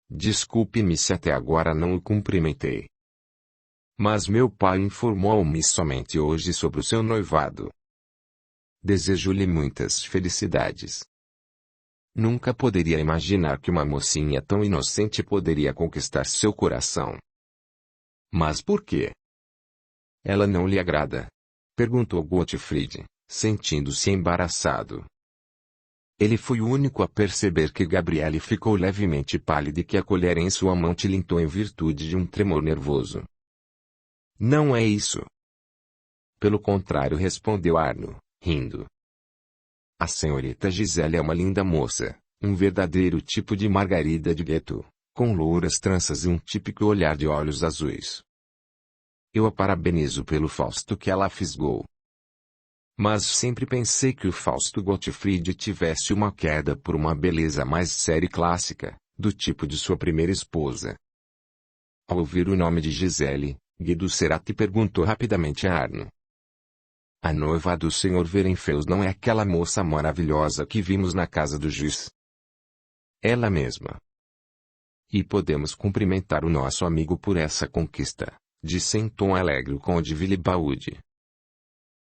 Desculpe-me se até agora não o cumprimentei. Mas meu pai informou-me somente hoje sobre o seu noivado. Desejo-lhe muitas felicidades. Nunca poderia imaginar que uma mocinha tão inocente poderia conquistar seu coração. Mas por quê? Ela não lhe agrada? Perguntou Gottfried, sentindo-se embaraçado. Ele foi o único a perceber que Gabriele ficou levemente pálida e que a colher em sua mão tilintou em virtude de um tremor nervoso. Não é isso. Pelo contrário, respondeu Arno, rindo. A senhorita Gisele é uma linda moça, um verdadeiro tipo de Margarida de gueto, com louras tranças e um típico olhar de olhos azuis. Eu a parabenizo pelo Fausto que ela fisgou. Mas sempre pensei que o Fausto Gottfried tivesse uma queda por uma beleza mais séria e clássica, do tipo de sua primeira esposa. Ao ouvir o nome de Gisele, Guido Cerati perguntou rapidamente a Arno. A noiva do Sr. Werenfels não é aquela moça maravilhosa que vimos na casa do juiz? Ela mesma. E podemos cumprimentar o nosso amigo por essa conquista, disse em tom alegre o conde Willibaldi.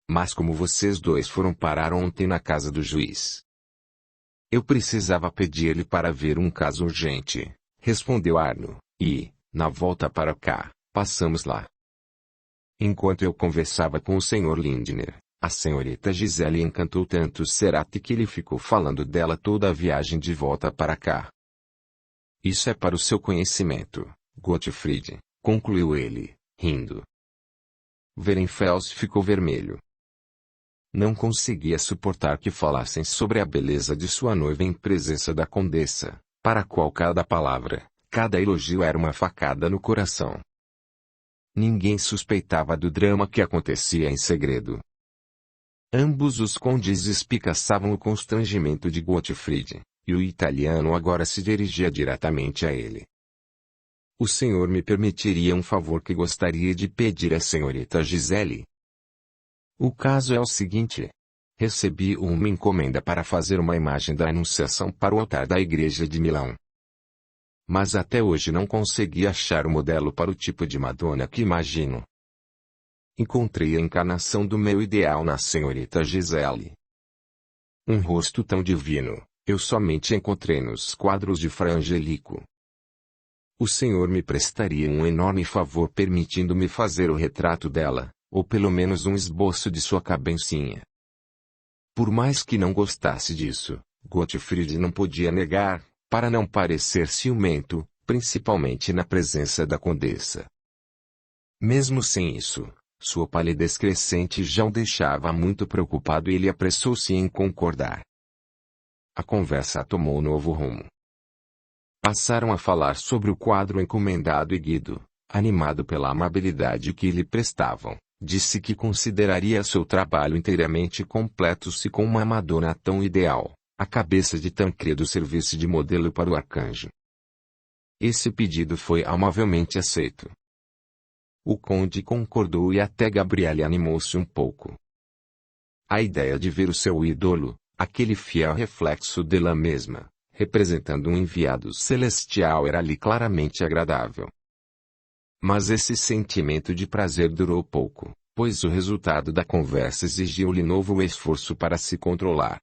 Mas como vocês dois foram parar ontem na casa do juiz? Eu precisava pedir-lhe para ver um caso urgente, respondeu Arno, e, na volta para cá, passamos lá. Enquanto eu conversava com o Sr. Lindner, a senhorita Gisele encantou tanto Cerati que ele ficou falando dela toda a viagem de volta para cá. Isso é para o seu conhecimento, Gottfried, concluiu ele, rindo. Werenfels ficou vermelho. Não conseguia suportar que falassem sobre a beleza de sua noiva em presença da condessa, para a qual cada palavra, cada elogio era uma facada no coração. Ninguém suspeitava do drama que acontecia em segredo. Ambos os condes espicaçavam o constrangimento de Gottfried, e o italiano agora se dirigia diretamente a ele. O senhor me permitiria um favor que gostaria de pedir à senhorita Gisele? O caso é o seguinte. Recebi uma encomenda para fazer uma imagem da Anunciação para o altar da igreja de Milão. Mas até hoje não consegui achar o modelo para o tipo de Madonna que imagino. Encontrei a encarnação do meu ideal na senhorita Gisele. Um rosto tão divino, eu somente encontrei nos quadros de Fra Angelico. O senhor me prestaria um enorme favor permitindo-me fazer o retrato dela, ou pelo menos um esboço de sua cabecinha. Por mais que não gostasse disso, Gottfried não podia negar, para não parecer ciumento, principalmente na presença da condessa. Mesmo sem isso, sua palidez crescente já o deixava muito preocupado e ele apressou-se em concordar. A conversa tomou novo rumo. Passaram a falar sobre o quadro encomendado e Guido, animado pela amabilidade que lhe prestavam, disse que consideraria seu trabalho inteiramente completo se com uma Madonna tão ideal, a cabeça de Tancredo servisse de modelo para o arcanjo. Esse pedido foi amavelmente aceito. O conde concordou e até Gabriele animou-se um pouco. A ideia de ver o seu ídolo, aquele fiel reflexo dela mesma, representando um enviado celestial era-lhe claramente agradável. Mas esse sentimento de prazer durou pouco, pois o resultado da conversa exigiu-lhe novo esforço para se controlar.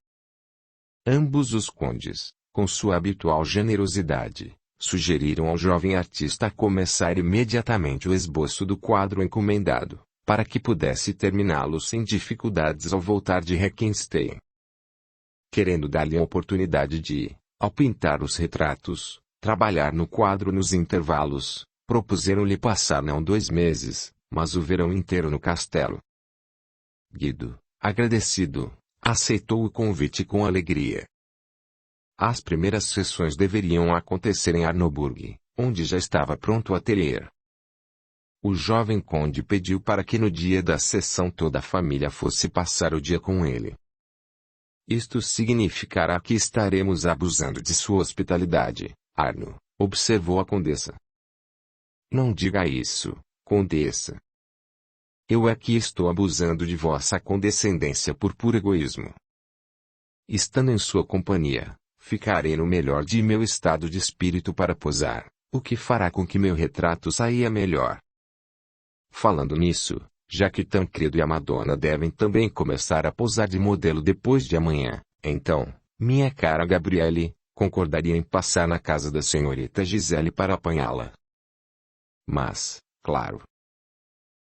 Ambos os condes, com sua habitual generosidade, sugeriram ao jovem artista começar imediatamente o esboço do quadro encomendado, para que pudesse terminá-lo sem dificuldades ao voltar de Recklinstein. Querendo dar-lhe a oportunidade de, ao pintar os retratos, trabalhar no quadro nos intervalos, propuseram-lhe passar não 2 meses, mas o verão inteiro no castelo. Guido, agradecido, aceitou o convite com alegria. As primeiras sessões deveriam acontecer em Arnoburg, onde já estava pronto o ateliê. O jovem conde pediu para que no dia da sessão toda a família fosse passar o dia com ele. Isto significará que estaremos abusando de sua hospitalidade, Arno, observou a condessa. Não diga isso, condessa. Eu é que estou abusando de vossa condescendência por puro egoísmo. Estando em sua companhia, Ficarei no melhor de meu estado de espírito para posar, o que fará com que meu retrato saia melhor. Falando nisso, já que Tancredo e a Madonna devem também começar a posar de modelo depois de amanhã, então, minha cara Gabriele, concordaria em passar na casa da senhorita Gisele para apanhá-la. Mas, claro.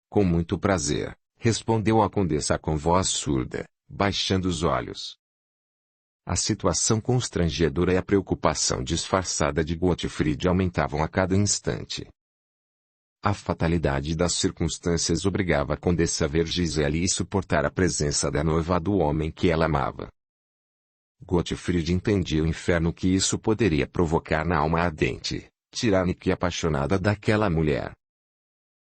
Com muito prazer, respondeu a condessa com voz surda, baixando os olhos. A situação constrangedora e a preocupação disfarçada de Gottfried aumentavam a cada instante. A fatalidade das circunstâncias obrigava a condessa a ver Gisele e suportar a presença da noiva do homem que ela amava. Gottfried entendia o inferno que isso poderia provocar na alma ardente, tirânica e apaixonada daquela mulher.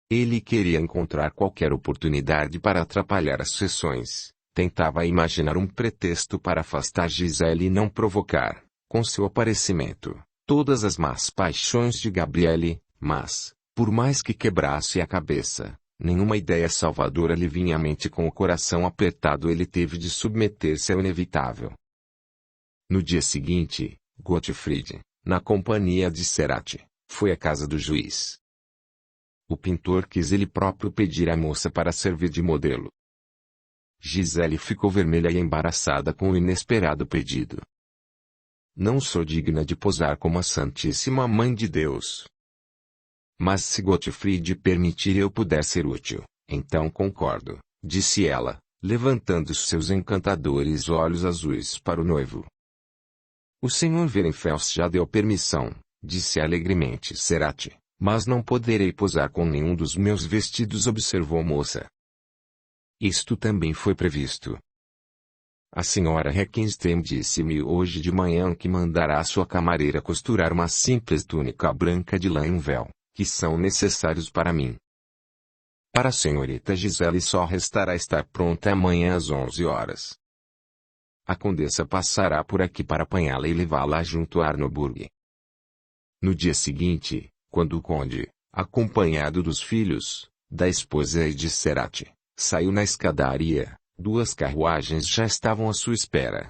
Ele queria encontrar qualquer oportunidade para atrapalhar as sessões. Tentava imaginar um pretexto para afastar Gisele e não provocar, com seu aparecimento, todas as más paixões de Gabriele, mas, por mais que quebrasse a cabeça, nenhuma ideia salvadora lhe vinha à mente. Com o coração apertado ele teve de submeter-se ao inevitável. No dia seguinte, Gottfried, na companhia de Cerati, foi à casa do juiz. O pintor quis ele próprio pedir a moça para servir de modelo. Gisele ficou vermelha e embaraçada com o inesperado pedido. Não sou digna de posar como a Santíssima Mãe de Deus. Mas se Gottfried permitir eu puder ser útil, então concordo, disse ela, levantando seus encantadores olhos azuis para o noivo. O Sr. Werenfels já deu permissão, disse alegremente Cerati, mas não poderei posar com nenhum dos meus vestidos, observou a moça. Isto também foi previsto. A senhora Heckenstein disse-me hoje de manhã que mandará a sua camareira costurar uma simples túnica branca de lã e um véu, que são necessários para mim. Para a senhorita Gisele só restará estar pronta amanhã às 11 horas. A condessa passará por aqui para apanhá-la e levá-la junto a Arnoburg. No dia seguinte, quando o conde, acompanhado dos filhos, da esposa e de Cerati, saiu na escadaria, 2 carruagens já estavam à sua espera.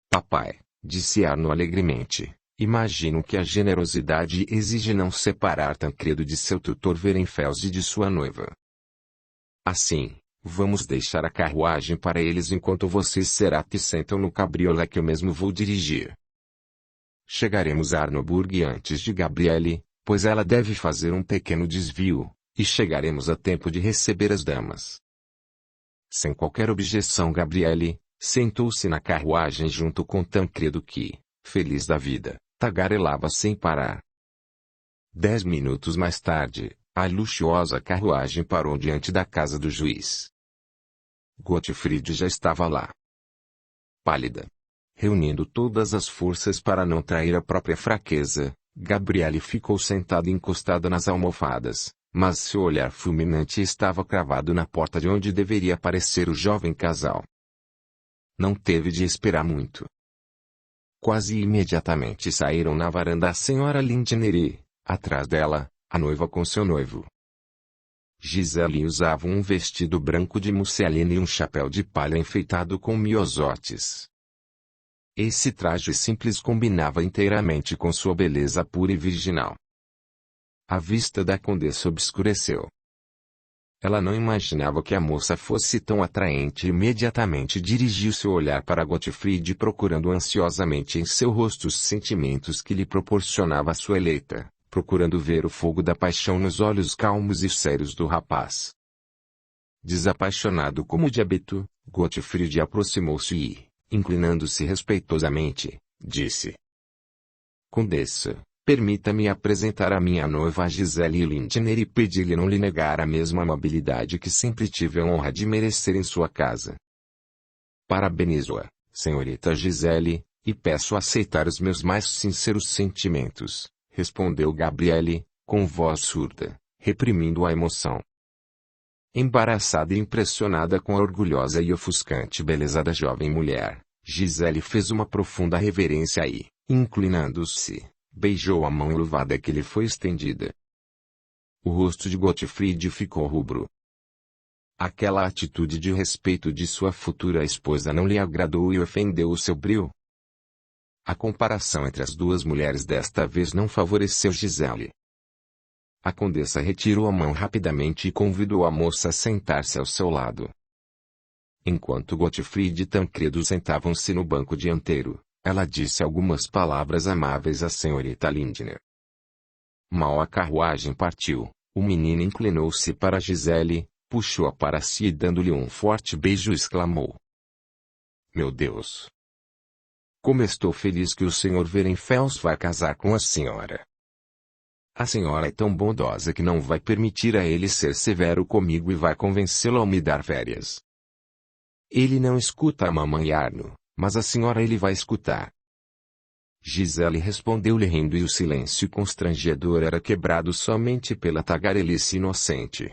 Papai, disse Arno alegremente, imagino que a generosidade exige não separar Tancredo de seu tutor Werenfels e de sua noiva. Assim, vamos deixar a carruagem para eles enquanto vocês Cerati sentam no cabriolé que eu mesmo vou dirigir. Chegaremos a Arnoburg antes de Gabriele, pois ela deve fazer um pequeno desvio, e chegaremos a tempo de receber as damas. Sem qualquer objeção Gabriele, sentou-se na carruagem junto com Tancredo que, feliz da vida, tagarelava sem parar. 10 minutos mais tarde, a luxuosa carruagem parou diante da casa do juiz. Gottfried já estava lá. Pálida. Reunindo todas as forças para não trair a própria fraqueza, Gabriele ficou sentada encostada nas almofadas, mas seu olhar fulminante estava cravado na porta de onde deveria aparecer o jovem casal. Não teve de esperar muito. Quase imediatamente saíram na varanda a senhora Lindner e, atrás dela, a noiva com seu noivo. Gisele usava um vestido branco de musselina e um chapéu de palha enfeitado com miosotes. Esse traje simples combinava inteiramente com sua beleza pura e virginal. A vista da condessa obscureceu. Ela não imaginava que a moça fosse tão atraente e imediatamente dirigiu seu olhar para Gottfried procurando ansiosamente em seu rosto os sentimentos que lhe proporcionava sua eleita, procurando ver o fogo da paixão nos olhos calmos e sérios do rapaz. Desapaixonado como de hábito, Gottfried aproximou-se e, inclinando-se respeitosamente, disse: Condessa, permita-me apresentar a minha noiva Gisele Lindner e pedir-lhe não lhe negar a mesma amabilidade que sempre tive a honra de merecer em sua casa. Parabenizo-a, senhorita Gisele, e peço aceitar os meus mais sinceros sentimentos, respondeu Gabriele, com voz surda, reprimindo a emoção. Embaraçada e impressionada com a orgulhosa e ofuscante beleza da jovem mulher, Gisele fez uma profunda reverência e, inclinando-se, beijou a mão enluvada que lhe foi estendida. O rosto de Gottfried ficou rubro. Aquela atitude de respeito de sua futura esposa não lhe agradou e ofendeu o seu brio. A comparação entre as duas mulheres desta vez não favoreceu Gisele. A condessa retirou a mão rapidamente e convidou a moça a sentar-se ao seu lado. Enquanto Gottfried e Tancredo sentavam-se no banco dianteiro, ela disse algumas palavras amáveis à senhorita Lindner. Mal a carruagem partiu, o menino inclinou-se para Gisele, puxou-a para si e dando-lhe um forte beijo exclamou: Meu Deus! Como estou feliz que o Sr. Werenfels vai casar com a senhora. A senhora é tão bondosa que não vai permitir a ele ser severo comigo e vai convencê-lo a me dar férias. Ele não escuta a mamãe Arno, mas a senhora ele vai escutar. Gisele respondeu-lhe rindo e o silêncio constrangedor era quebrado somente pela tagarelice inocente.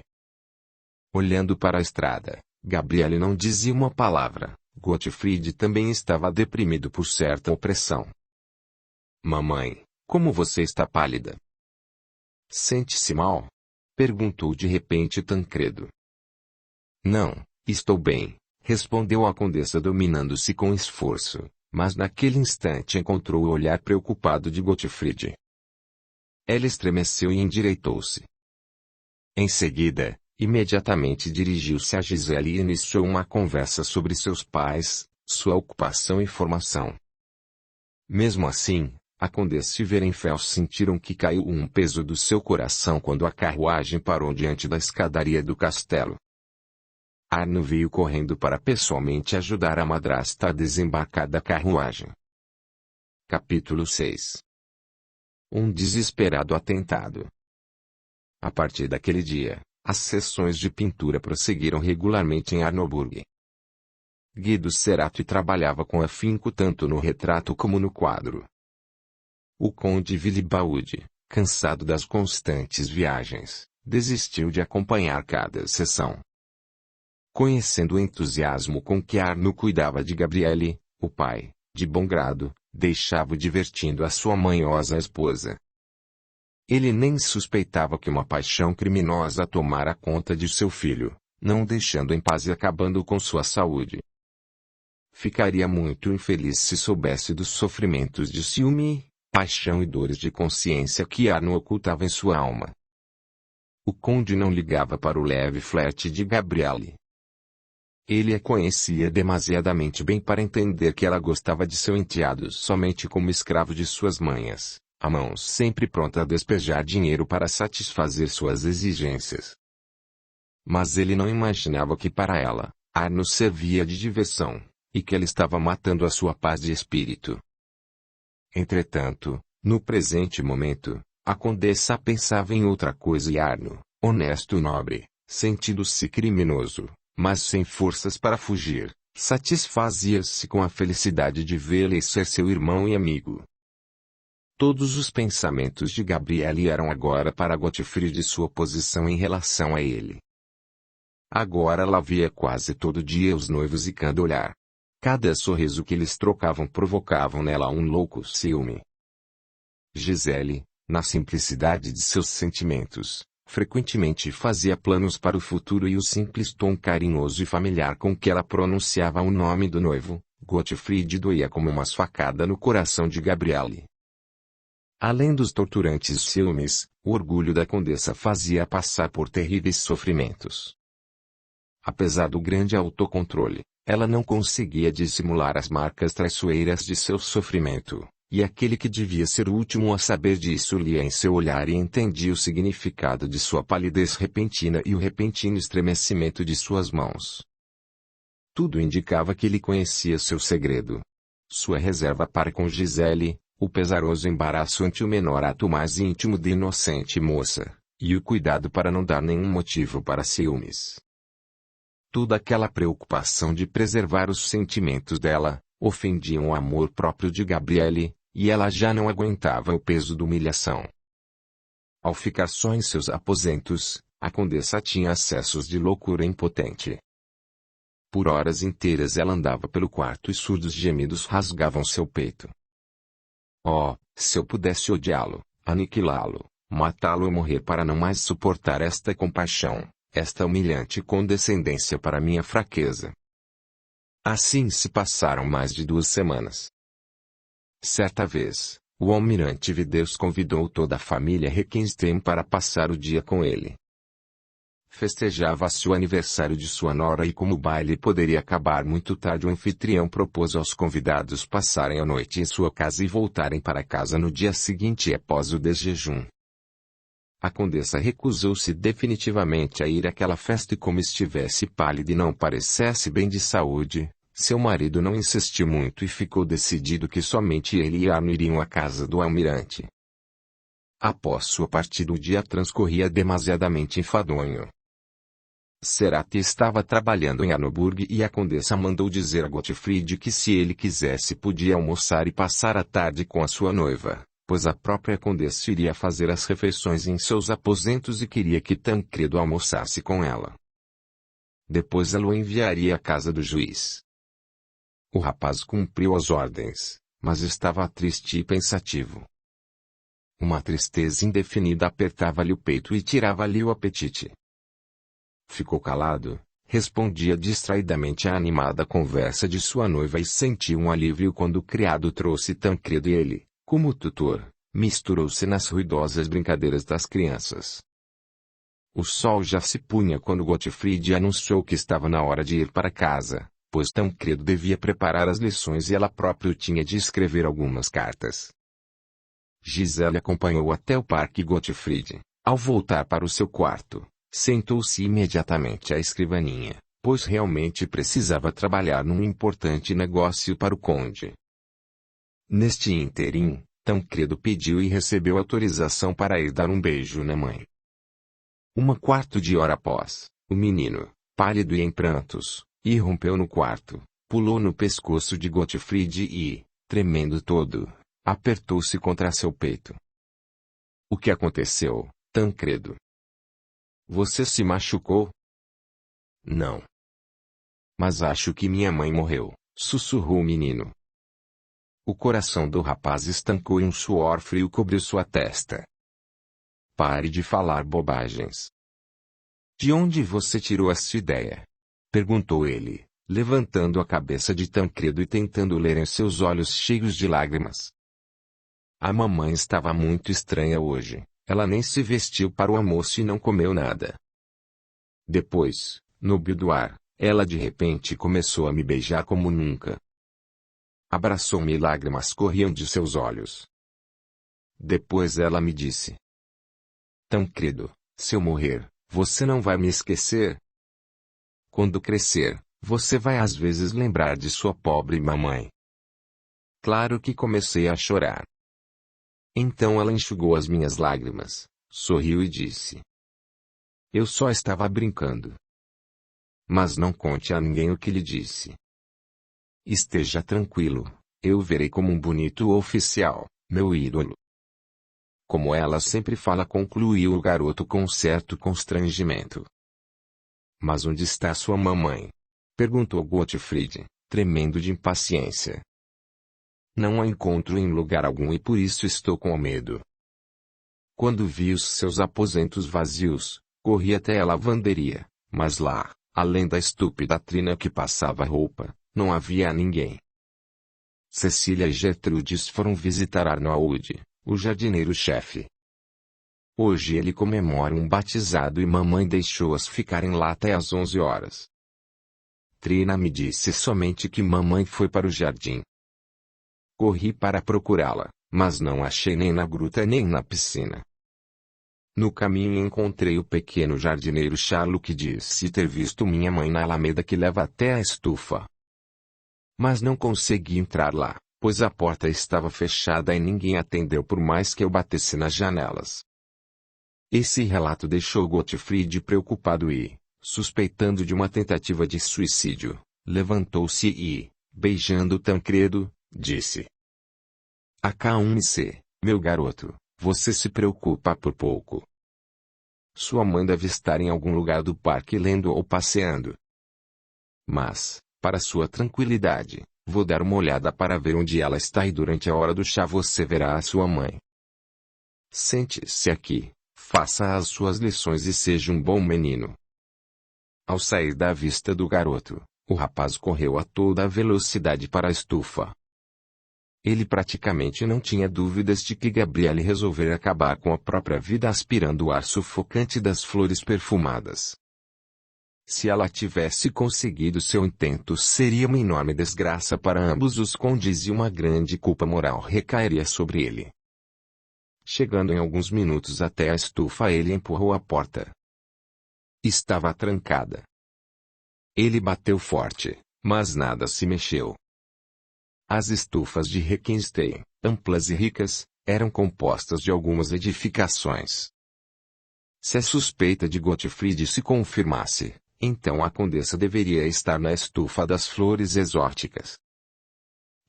Olhando para a estrada, Gabriele não dizia uma palavra. Gottfried também estava deprimido por certa opressão. Mamãe, como você está pálida? Sente-se mal? Perguntou de repente Tancredo. Não, estou bem, respondeu a condessa dominando-se com esforço, mas naquele instante encontrou o olhar preocupado de Gottfried. Ela estremeceu e endireitou-se. Em seguida, imediatamente dirigiu-se a Gisele e iniciou uma conversa sobre seus pais, sua ocupação e formação. Mesmo assim, a condessa e Werenfels sentiram que caiu um peso do seu coração quando a carruagem parou diante da escadaria do castelo. Arno veio correndo para pessoalmente ajudar a madrasta a desembarcar da carruagem. Capítulo 6. Um desesperado atentado. A partir daquele dia, as sessões de pintura prosseguiram regularmente em Arnoburg. Guido Cerati trabalhava com afinco tanto no retrato como no quadro. O conde Willibald, cansado das constantes viagens, desistiu de acompanhar cada sessão. Conhecendo o entusiasmo com que Arno cuidava de Gabriele, o pai, de bom grado, deixava-o divertindo a sua manhosa esposa. Ele nem suspeitava que uma paixão criminosa tomara conta de seu filho, não deixando em paz e acabando com sua saúde. Ficaria muito infeliz se soubesse dos sofrimentos de ciúme, paixão e dores de consciência que Arno ocultava em sua alma. O conde não ligava para o leve flerte de Gabriele. Ele a conhecia demasiadamente bem para entender que ela gostava de seu enteado somente como escravo de suas manhas, a mão sempre pronta a despejar dinheiro para satisfazer suas exigências. Mas ele não imaginava que para ela, Arno servia de diversão, e que ela estava matando a sua paz de espírito. Entretanto, no presente momento, a condessa pensava em outra coisa e Arno, honesto e nobre, sentindo-se criminoso, mas sem forças para fugir, satisfazia-se com a felicidade de vê-la e ser seu irmão e amigo. Todos os pensamentos de Gabriele eram agora para Gottfried e sua posição em relação a ele. Agora ela via quase todo dia os noivos e cada olhar. Cada sorriso que eles trocavam provocavam nela um louco ciúme. Gisele, na simplicidade de seus sentimentos, frequentemente fazia planos para o futuro e o simples tom carinhoso e familiar com que ela pronunciava o nome do noivo, Gottfried doía como uma facada no coração de Gabriele. Além dos torturantes ciúmes, o orgulho da condessa fazia passar por terríveis sofrimentos. Apesar do grande autocontrole, ela não conseguia dissimular as marcas traiçoeiras de seu sofrimento, e aquele que devia ser o último a saber disso lia em seu olhar e entendia o significado de sua palidez repentina e o repentino estremecimento de suas mãos. Tudo indicava que ele conhecia seu segredo. Sua reserva para com Gisele, o pesaroso embaraço ante o menor ato mais íntimo de inocente moça, e o cuidado para não dar nenhum motivo para ciúmes. Toda aquela preocupação de preservar os sentimentos dela, ofendiam o amor próprio de Gabriele, e ela já não aguentava o peso da humilhação. Ao ficar só em seus aposentos, a condessa tinha acessos de loucura impotente. Por horas inteiras ela andava pelo quarto e surdos gemidos rasgavam seu peito. Oh, se eu pudesse odiá-lo, aniquilá-lo, matá-lo ou morrer para não mais suportar esta compaixão, esta humilhante condescendência para minha fraqueza. Assim se passaram mais de 2 semanas. Certa vez, o almirante Videus convidou toda a família Requestem para passar o dia com ele. Festejava-se o aniversário de sua nora e como o baile poderia acabar muito tarde, o anfitrião propôs aos convidados passarem a noite em sua casa e voltarem para casa no dia seguinte após o desjejum. A condessa recusou-se definitivamente a ir àquela festa e, como estivesse pálida e não parecesse bem de saúde, seu marido não insistiu muito e ficou decidido que somente ele e Arno iriam à casa do almirante. Após sua partida, o dia transcorria demasiadamente enfadonho. Cerati estava trabalhando em Arnoburg e a condessa mandou dizer a Gottfried que se ele quisesse podia almoçar e passar a tarde com a sua noiva, pois a própria condessa iria fazer as refeições em seus aposentos e queria que Tancredo almoçasse com ela. Depois ela o enviaria à casa do juiz. O rapaz cumpriu as ordens, mas estava triste e pensativo. Uma tristeza indefinida apertava-lhe o peito e tirava-lhe o apetite. Ficou calado, respondia distraidamente à animada conversa de sua noiva e sentiu um alívio quando o criado trouxe Tancredo e ele, como tutor, misturou-se nas ruidosas brincadeiras das crianças. O sol já se punha quando Gottfried anunciou que estava na hora de ir para casa, pois Tancredo devia preparar as lições e ela própria tinha de escrever algumas cartas. Gisele acompanhou até o parque e Gottfried, ao voltar para o seu quarto, sentou-se imediatamente à escrivaninha, pois realmente precisava trabalhar num importante negócio para o conde. Neste ínterim, Tancredo pediu e recebeu autorização para ir dar um beijo na mãe. Uma quarto de hora após, o menino, pálido e em prantos, irrompeu no quarto, pulou no pescoço de Gottfried e, tremendo todo, apertou-se contra seu peito. O que aconteceu, Tancredo? Você se machucou? Não. Mas acho que minha mãe morreu, sussurrou o menino. O coração do rapaz estancou e um suor frio cobriu sua testa. Pare de falar bobagens. De onde você tirou essa ideia? Perguntou ele, levantando a cabeça de Tancredo e tentando ler em seus olhos cheios de lágrimas. A mamãe estava muito estranha hoje. Ela nem se vestiu para o almoço e não comeu nada. Depois, no boudoir, ela de repente começou a me beijar como nunca. Abraçou-me e lágrimas corriam de seus olhos. Depois ela me disse: Tancredo, se eu morrer, você não vai me esquecer? Quando crescer, você vai às vezes lembrar de sua pobre mamãe. Claro que comecei a chorar. Então ela enxugou as minhas lágrimas, sorriu e disse: Eu só estava brincando. Mas não conte a ninguém o que lhe disse. Esteja tranquilo, eu o verei como um bonito oficial, meu ídolo. Como ela sempre fala, concluiu o garoto com certo constrangimento. Mas onde está sua mamãe? Perguntou Gottfried, tremendo de impaciência. Não a encontro em lugar algum e por isso estou com medo. Quando vi os seus aposentos vazios, corri até a lavanderia, mas lá, além da estúpida Trina que passava roupa, não havia ninguém. Cecília e Gertrudes foram visitar Arnold, o jardineiro-chefe. Hoje ele comemora um batizado e mamãe deixou-as ficarem lá até às 11 horas. Trina me disse somente que mamãe foi para o jardim. Corri para procurá-la, mas não achei nem na gruta nem na piscina. No caminho encontrei o pequeno jardineiro Charlo que disse ter visto minha mãe na alameda que leva até a estufa. Mas não consegui entrar lá, pois a porta estava fechada e ninguém atendeu por mais que eu batesse nas janelas. Esse relato deixou Gottfried preocupado e, suspeitando de uma tentativa de suicídio, levantou-se e, beijando Tancredo, disse: Acalme-se, meu garoto, você se preocupa por pouco. Sua mãe deve estar em algum lugar do parque lendo ou passeando. Mas, para sua tranquilidade, vou dar uma olhada para ver onde ela está e durante a hora do chá você verá a sua mãe. Sente-se aqui, faça as suas lições e seja um bom menino. Ao sair da vista do garoto, o rapaz correu a toda a velocidade para a estufa. Ele praticamente não tinha dúvidas de que Gabriele resolvera acabar com a própria vida aspirando o ar sufocante das flores perfumadas. Se ela tivesse conseguido seu intento, seria uma enorme desgraça para ambos os condes e uma grande culpa moral recairia sobre ele. Chegando em alguns minutos até a estufa, ele empurrou a porta. Estava trancada. Ele bateu forte, mas nada se mexeu. As estufas de Requenstein, amplas e ricas, eram compostas de algumas edificações. Se a suspeita de Gottfried se confirmasse, então a condessa deveria estar na estufa das flores exóticas.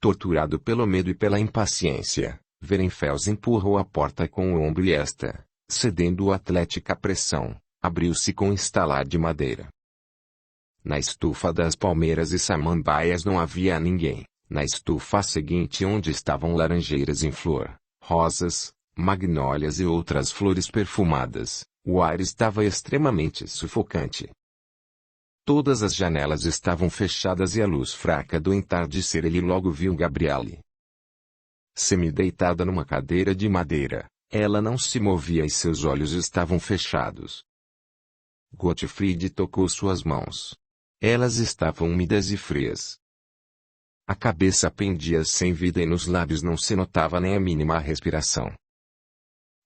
Torturado pelo medo e pela impaciência, Werenfels empurrou a porta com o ombro e esta, cedendo à atlética pressão, abriu-se com um estalar de madeira. Na estufa das palmeiras e samambaias não havia ninguém. Na estufa seguinte, onde estavam laranjeiras em flor, rosas, magnólias e outras flores perfumadas, o ar estava extremamente sufocante. Todas as janelas estavam fechadas e a luz fraca do entardecer. Ele logo viu Gabriele. Semideitada numa cadeira de madeira, ela não se movia e seus olhos estavam fechados. Gottfried tocou suas mãos. Elas estavam úmidas e frias. A cabeça pendia sem vida e nos lábios não se notava nem a mínima respiração.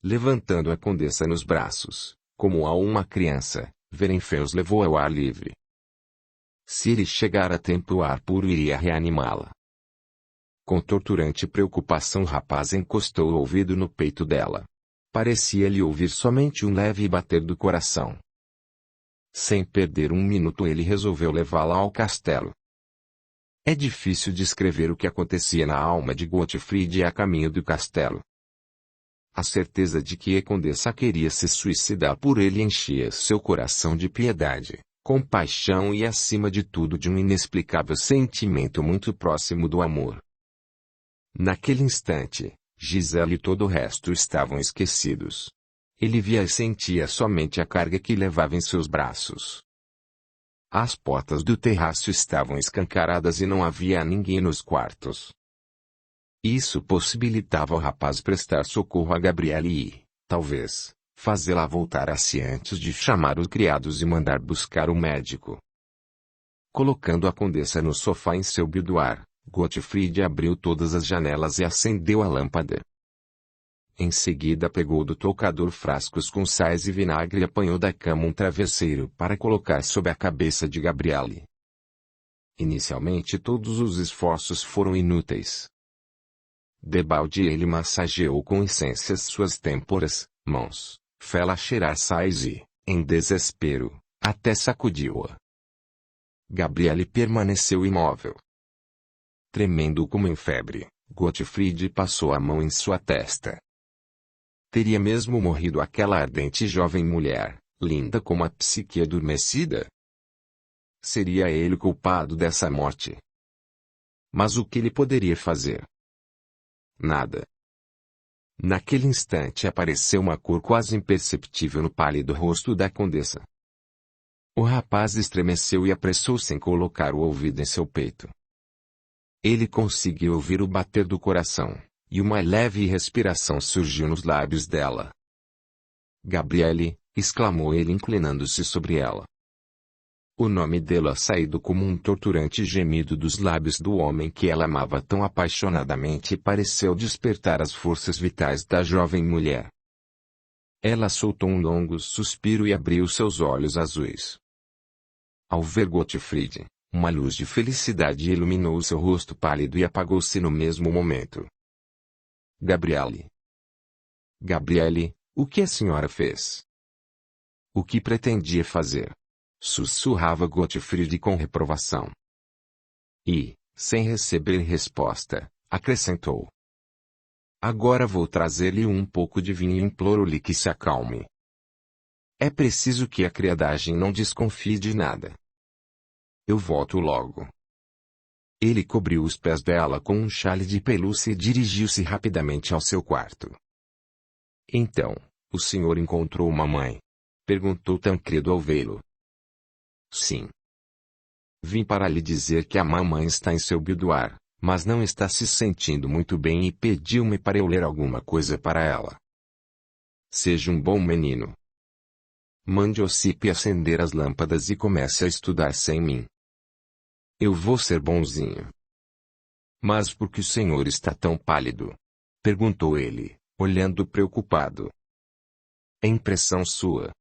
Levantando a condessa nos braços, como a uma criança, Werenfels levou ao ar livre. Se ele chegar a tempo, o ar puro iria reanimá-la. Com torturante preocupação, o rapaz encostou o ouvido no peito dela. Parecia-lhe ouvir somente um leve bater do coração. Sem perder um minuto, ele resolveu levá-la ao castelo. É difícil descrever o que acontecia na alma de Gottfried a caminho do castelo. A certeza de que a condessa queria se suicidar por ele enchia seu coração de piedade, compaixão e, acima de tudo, de um inexplicável sentimento muito próximo do amor. Naquele instante, Gisele e todo o resto estavam esquecidos. Ele via e sentia somente a carga que levava em seus braços. As portas do terraço estavam escancaradas e não havia ninguém nos quartos. Isso possibilitava ao rapaz prestar socorro a Gabriele e, talvez, fazê-la voltar a si antes de chamar os criados e mandar buscar o médico. Colocando a condessa no sofá em seu boudoir, Gottfried abriu todas as janelas e acendeu a lâmpada. Em seguida pegou do toucador frascos com sais e vinagre e apanhou da cama um travesseiro para colocar sob a cabeça de Gabriele. Inicialmente todos os esforços foram inúteis. Debalde ele massageou com essências suas têmporas, mãos, fê-la cheirar sais e, em desespero, até sacudiu-a. Gabriele permaneceu imóvel. Tremendo como em febre, Gottfried passou a mão em sua testa. Teria mesmo morrido aquela ardente jovem mulher, linda como a psique adormecida? Seria ele o culpado dessa morte? Mas o que ele poderia fazer? Nada. Naquele instante apareceu uma cor quase imperceptível no pálido rosto da condessa. O rapaz estremeceu e apressou-se em colocar o ouvido em seu peito. Ele conseguiu ouvir o bater do coração, e uma leve respiração surgiu nos lábios dela. Gabriele, exclamou ele inclinando-se sobre ela. O nome dela saído como um torturante gemido dos lábios do homem que ela amava tão apaixonadamente pareceu despertar as forças vitais da jovem mulher. Ela soltou um longo suspiro e abriu seus olhos azuis. Ao ver Gottfried, uma luz de felicidade iluminou seu rosto pálido e apagou-se no mesmo momento. Gabriele. Gabriele, o que a senhora fez? O que pretendia fazer? Sussurrava Gottfried com reprovação. E, sem receber resposta, acrescentou. Agora vou trazer-lhe um pouco de vinho e imploro-lhe que se acalme. É preciso que a criadagem não desconfie de nada. Eu volto logo. Ele cobriu os pés dela com um chale de pelúcia e dirigiu-se rapidamente ao seu quarto. Então, o senhor encontrou mamãe? Perguntou Tancredo ao vê-lo. Sim. Vim para lhe dizer que a mamãe está em seu boudoir, mas não está se sentindo muito bem e pediu-me para eu ler alguma coisa para ela. Seja um bom menino. Mande Ossip acender as lâmpadas e comece a estudar sem mim. Eu vou ser bonzinho. Mas por que o senhor está tão pálido? Perguntou ele, olhando preocupado. É impressão sua.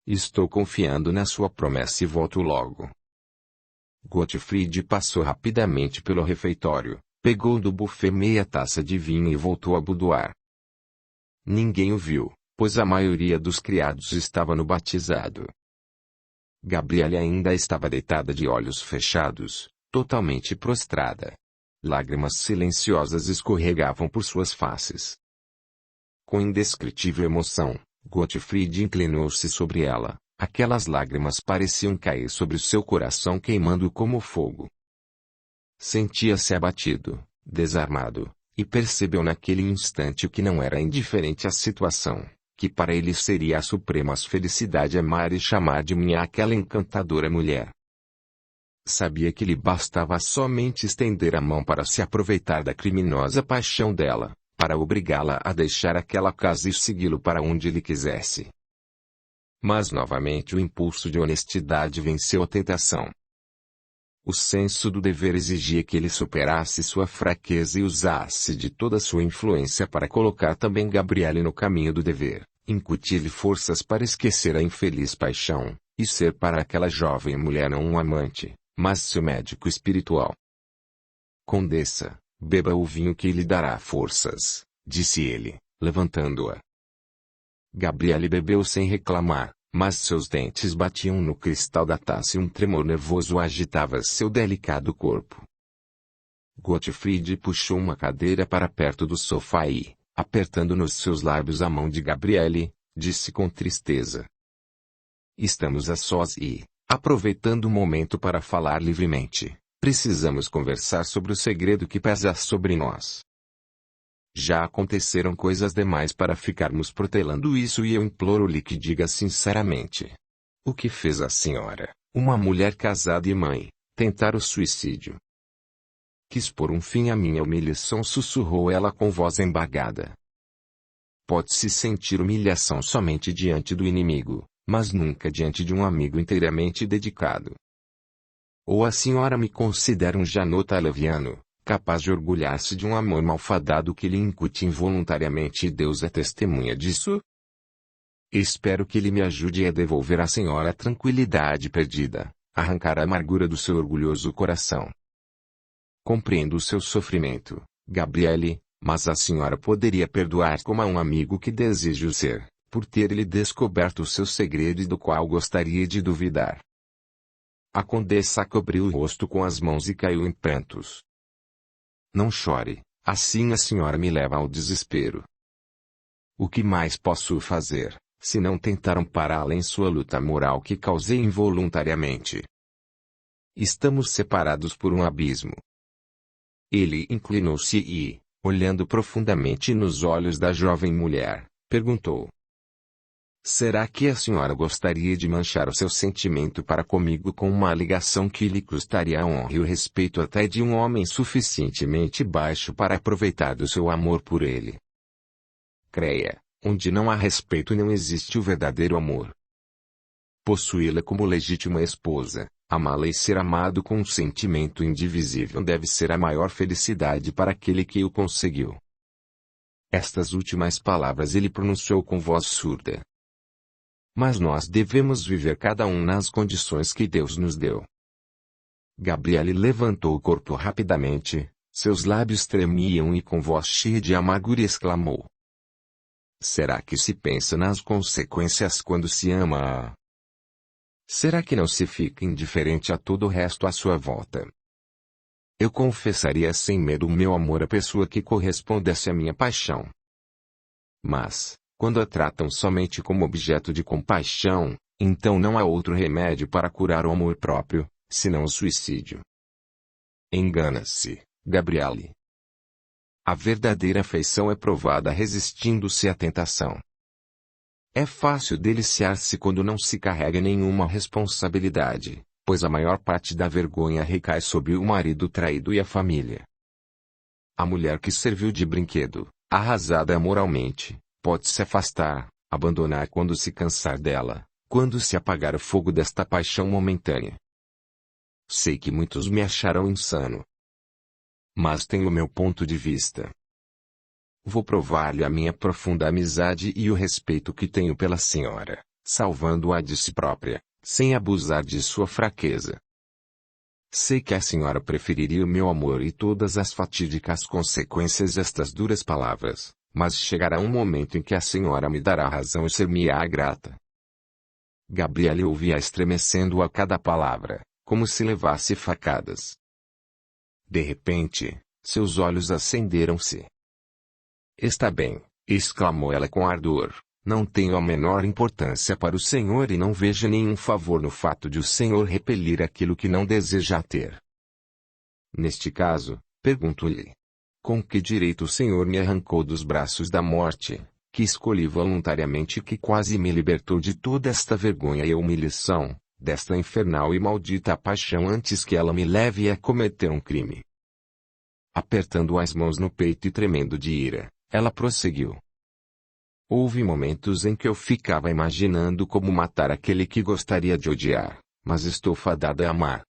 Estou confiando na sua promessa e volto logo. Gottfried passou rapidamente pelo refeitório, pegou do buffet meia taça de vinho e voltou a boudoir. Ninguém o viu, pois a maioria dos criados estava no batizado. Gabriele ainda estava deitada de olhos fechados, totalmente prostrada. Lágrimas silenciosas escorregavam por suas faces. Com indescritível emoção, Gottfried inclinou-se sobre ela. Aquelas lágrimas pareciam cair sobre o seu coração queimando como fogo. Sentia-se abatido, desarmado, e percebeu naquele instante que não era indiferente à situação, que para ele seria a suprema felicidade amar e chamar de minha aquela encantadora mulher. Sabia que lhe bastava somente estender a mão para se aproveitar da criminosa paixão dela, para obrigá-la a deixar aquela casa e segui-lo para onde ele quisesse. Mas novamente o impulso de honestidade venceu a tentação. O senso do dever exigia que ele superasse sua fraqueza e usasse de toda sua influência para colocar também Gabriele no caminho do dever, incutir-lhe forças para esquecer a infeliz paixão, e ser para aquela jovem mulher não um amante, mas seu médico espiritual. Condessa, beba o vinho que lhe dará forças, disse ele, levantando-a. Gabriele bebeu sem reclamar, mas seus dentes batiam no cristal da taça e um tremor nervoso agitava seu delicado corpo. Gottfried puxou uma cadeira para perto do sofá e, apertando nos seus lábios a mão de Gabriele, disse com tristeza: Estamos a sós e, aproveitando o momento para falar livremente, precisamos conversar sobre o segredo que pesa sobre nós. Já aconteceram coisas demais para ficarmos protelando isso e eu imploro-lhe que diga sinceramente. O que fez a senhora, uma mulher casada e mãe, tentar o suicídio? Quis pôr um fim à minha humilhação, sussurrou ela com voz embargada. Pode-se sentir humilhação somente diante do inimigo, mas nunca diante de um amigo inteiramente dedicado. Ou a senhora me considera um janota leviano, capaz de orgulhar-se de um amor malfadado que lhe incute involuntariamente e Deus é testemunha disso? Espero que ele me ajude a devolver à senhora a tranquilidade perdida, arrancar a amargura do seu orgulhoso coração. Compreendo o seu sofrimento, Gabriele, mas a senhora poderia perdoar como a um amigo que desejo ser, por ter lhe descoberto o seu segredo e do qual gostaria de duvidar. A condessa cobriu o rosto com as mãos e caiu em prantos. Não chore, assim a senhora me leva ao desespero. O que mais posso fazer, se não tentar ampará-la em sua luta moral que causei involuntariamente? Estamos separados por um abismo. Ele inclinou-se e, olhando profundamente nos olhos da jovem mulher, perguntou: Será que a senhora gostaria de manchar o seu sentimento para comigo com uma ligação que lhe custaria a honra e o respeito até de um homem suficientemente baixo para aproveitar do seu amor por ele? Creia, onde não há respeito não existe o verdadeiro amor. Possuí-la como legítima esposa, amá-la e ser amado com um sentimento indivisível deve ser a maior felicidade para aquele que o conseguiu. Estas últimas palavras ele pronunciou com voz surda. Mas nós devemos viver cada um nas condições que Deus nos deu. Gabriele levantou o corpo rapidamente, seus lábios tremiam e com voz cheia de amargura exclamou: Será que se pensa nas consequências quando se ama? Será que não se fica indiferente a todo o resto à sua volta? Eu confessaria sem medo o meu amor à pessoa que correspondesse à minha paixão. Mas, quando a tratam somente como objeto de compaixão, então não há outro remédio para curar o amor próprio, senão o suicídio. Engana-se, Gabriele. A verdadeira afeição é provada resistindo-se à tentação. É fácil deliciar-se quando não se carrega nenhuma responsabilidade, pois a maior parte da vergonha recai sobre o marido traído e a família. A mulher que serviu de brinquedo, arrasada moralmente, pode se afastar, abandonar quando se cansar dela, quando se apagar o fogo desta paixão momentânea. Sei que muitos me acharão insano. Mas tenho meu ponto de vista. Vou provar-lhe a minha profunda amizade e o respeito que tenho pela senhora, salvando-a de si própria, sem abusar de sua fraqueza. Sei que a senhora preferiria o meu amor e todas as fatídicas consequências destas duras palavras, mas chegará um momento em que a senhora me dará razão e ser-me-á grata. Gabriele ouvia estremecendo a cada palavra, como se levasse facadas. De repente, seus olhos acenderam-se. Está bem, exclamou ela com ardor. Não tenho a menor importância para o senhor e não vejo nenhum favor no fato de o senhor repelir aquilo que não deseja ter. Neste caso, pergunto-lhe: com que direito o senhor me arrancou dos braços da morte, que escolhi voluntariamente e que quase me libertou de toda esta vergonha e humilhação, desta infernal e maldita paixão antes que ela me leve a cometer um crime? Apertando as mãos no peito e tremendo de ira, ela prosseguiu. Houve momentos em que eu ficava imaginando como matar aquele que gostaria de odiar, mas estou fadada a amar.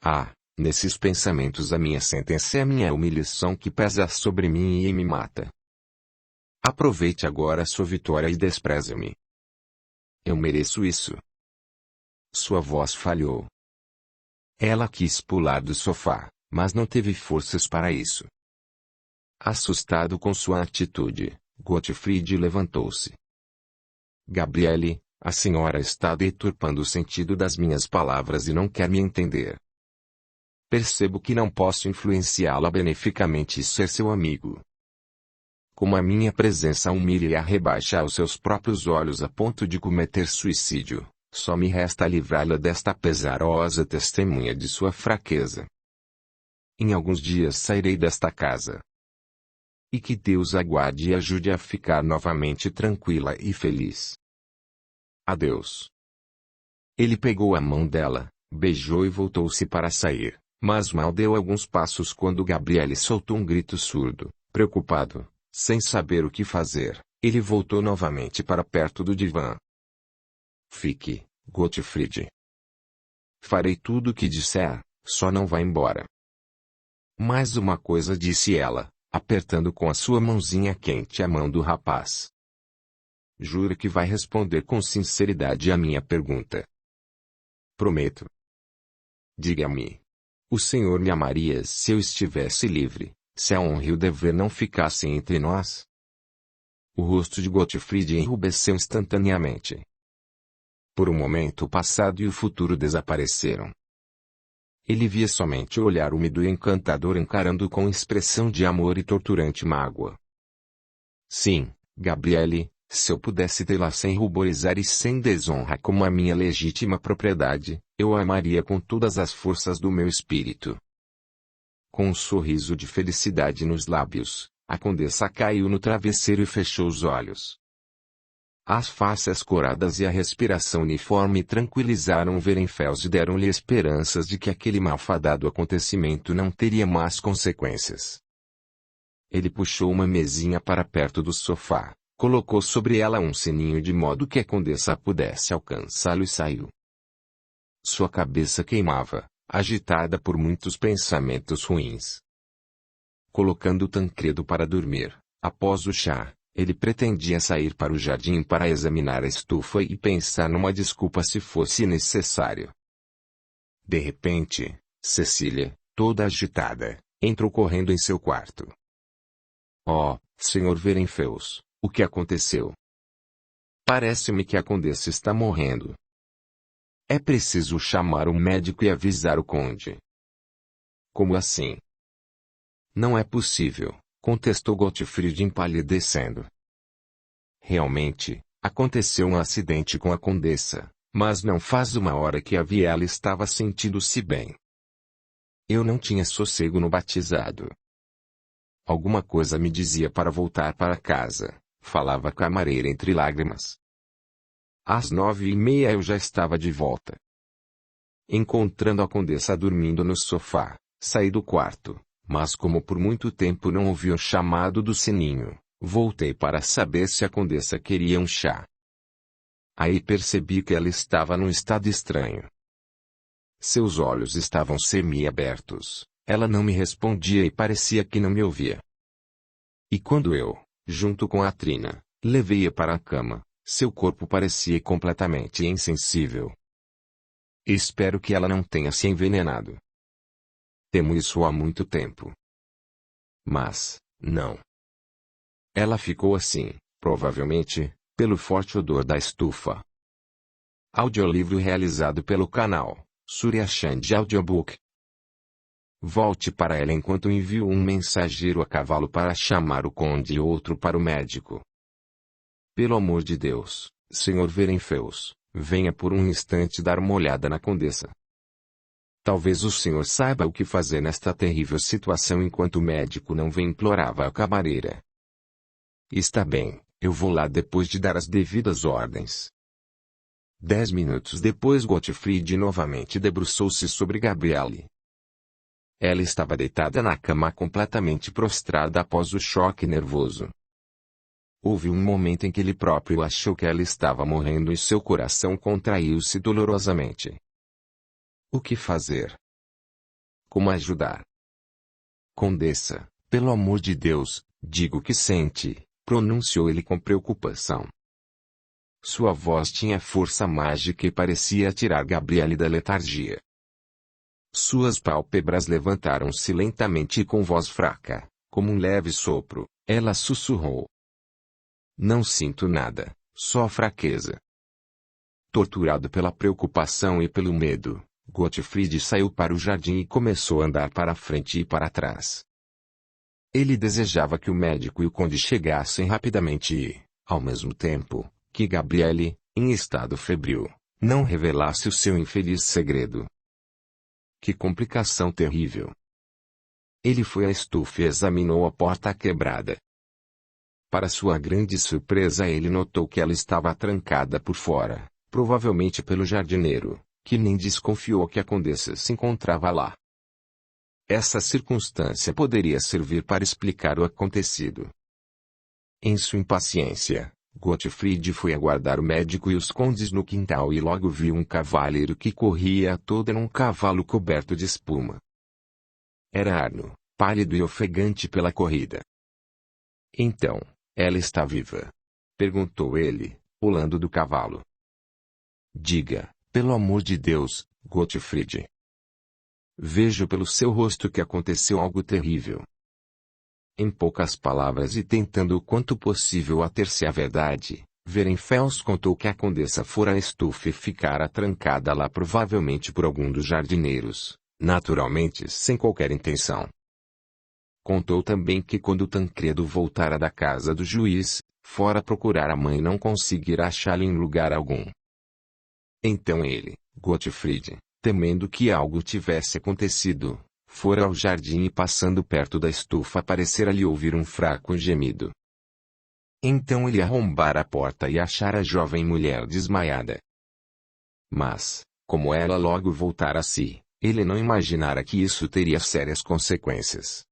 Ah, nesses pensamentos a minha sentença é a minha humilhação que pesa sobre mim e me mata. Aproveite agora sua vitória e despreze-me. Eu mereço isso. Sua voz falhou. Ela quis pular do sofá, mas não teve forças para isso. Assustado com sua atitude, Gottfried levantou-se. Gabriele, a senhora está deturpando o sentido das minhas palavras e não quer me entender. Percebo que não posso influenciá-la beneficamente e ser seu amigo. Como a minha presença a humilha e a rebaixa aos seus próprios olhos a ponto de cometer suicídio, só me resta livrá-la desta pesarosa testemunha de sua fraqueza. Em alguns dias sairei desta casa. E que Deus a guarde e ajude a ficar novamente tranquila e feliz. Adeus. Ele pegou a mão dela, beijou e voltou-se para sair, mas mal deu alguns passos quando Gabriele soltou um grito surdo, preocupado, sem saber o que fazer. Ele voltou novamente para perto do divã. Fique, Gottfried. Farei tudo o que disser, só não vá embora. Mais uma coisa, disse ela, apertando com a sua mãozinha quente a mão do rapaz. Jura que vai responder com sinceridade a minha pergunta? Prometo. Diga-me. O senhor me amaria se eu estivesse livre, se a honra e o dever não ficassem entre nós? O rosto de Gottfried enrubesceu instantaneamente. Por um momento o passado e o futuro desapareceram. Ele via somente o olhar úmido e encantador encarando-o com expressão de amor e torturante mágoa. Sim, Gabriele, se eu pudesse tê-la sem ruborizar e sem desonra como a minha legítima propriedade, eu a amaria com todas as forças do meu espírito. Com um sorriso de felicidade nos lábios, a condessa caiu no travesseiro e fechou os olhos. As faces coradas e a respiração uniforme tranquilizaram Werenfels e deram-lhe esperanças de que aquele malfadado acontecimento não teria más consequências. Ele puxou uma mesinha para perto do sofá, colocou sobre ela um sininho de modo que a condessa pudesse alcançá-lo e saiu. Sua cabeça queimava, agitada por muitos pensamentos ruins. Colocando Tancredo para dormir, após o chá, ele pretendia sair para o jardim para examinar a estufa e pensar numa desculpa se fosse necessário. De repente, Cecília, toda agitada, entrou correndo em seu quarto. Oh, Sr. Werenfels, o que aconteceu? Parece-me que a condessa está morrendo. É preciso chamar um médico e avisar o conde. Como assim? Não é possível, contestou Gottfried empalidecendo. Realmente, aconteceu um acidente com a condessa, mas não faz uma hora que a vi ela estava sentindo-se bem. Eu não tinha sossego no batizado. Alguma coisa me dizia para voltar para casa, falava a camareira entre lágrimas. Às 9:30 eu já estava de volta. Encontrando a condessa dormindo no sofá, saí do quarto, mas como por muito tempo não ouvi o chamado do sininho, voltei para saber se a condessa queria um chá. Aí percebi que ela estava num estado estranho. Seus olhos estavam semi-abertos, ela não me respondia e parecia que não me ouvia. E quando eu, junto com a Trina, levei-a para a cama, seu corpo parecia completamente insensível. Espero que ela não tenha se envenenado. Temo isso há muito tempo. Mas, não. Ela ficou assim, provavelmente, pelo forte odor da estufa. Audiolivro realizado pelo canal Surya Chand Audiobook. Volte para ela enquanto envio um mensageiro a cavalo para chamar o conde e outro para o médico. Pelo amor de Deus, Sr. Verenfels, venha por um instante dar uma olhada na condessa. Talvez o senhor saiba o que fazer nesta terrível situação enquanto o médico não vem, implorava a camareira. Está bem, eu vou lá depois de dar as devidas ordens. 10 minutos depois Gottfried novamente debruçou-se sobre Gabriele. Ela estava deitada na cama completamente prostrada após o choque nervoso. Houve um momento em que ele próprio achou que ela estava morrendo e seu coração contraiu-se dolorosamente. O que fazer? Como ajudar? Condessa, pelo amor de Deus, diga o que sente, pronunciou ele com preocupação. Sua voz tinha força mágica e parecia tirar Gabriele da letargia. Suas pálpebras levantaram-se lentamente e com voz fraca, como um leve sopro, ela sussurrou. Não sinto nada, só fraqueza. Torturado pela preocupação e pelo medo, Gottfried saiu para o jardim e começou a andar para frente e para trás. Ele desejava que o médico e o conde chegassem rapidamente e, ao mesmo tempo, que Gabriele, em estado febril, não revelasse o seu infeliz segredo. Que complicação terrível! Ele foi à estufa e examinou a porta quebrada. Para sua grande surpresa ele notou que ela estava trancada por fora, provavelmente pelo jardineiro, que nem desconfiou que a condessa se encontrava lá. Essa circunstância poderia servir para explicar o acontecido. Em sua impaciência, Gottfried foi aguardar o médico e os condes no quintal e logo viu um cavalheiro que corria a toda num cavalo coberto de espuma. Era Arno, pálido e ofegante pela corrida. Então, ela está viva? Perguntou ele, pulando do cavalo. Diga, pelo amor de Deus, Gottfried. Vejo pelo seu rosto que aconteceu algo terrível. Em poucas palavras e tentando o quanto possível ater-se à verdade, Verenfels contou que a condessa fora à estufa e ficara trancada lá provavelmente por algum dos jardineiros, naturalmente sem qualquer intenção. Contou também que quando Tancredo voltara da casa do juiz, fora procurar a mãe e não conseguira achá-la em lugar algum. Então ele, Gottfried, temendo que algo tivesse acontecido, fora ao jardim e passando perto da estufa parecera-lhe ouvir um fraco gemido. Então ele arrombara a porta e achara a jovem mulher desmaiada. Mas, como ela logo voltara a si, ele não imaginara que isso teria sérias consequências.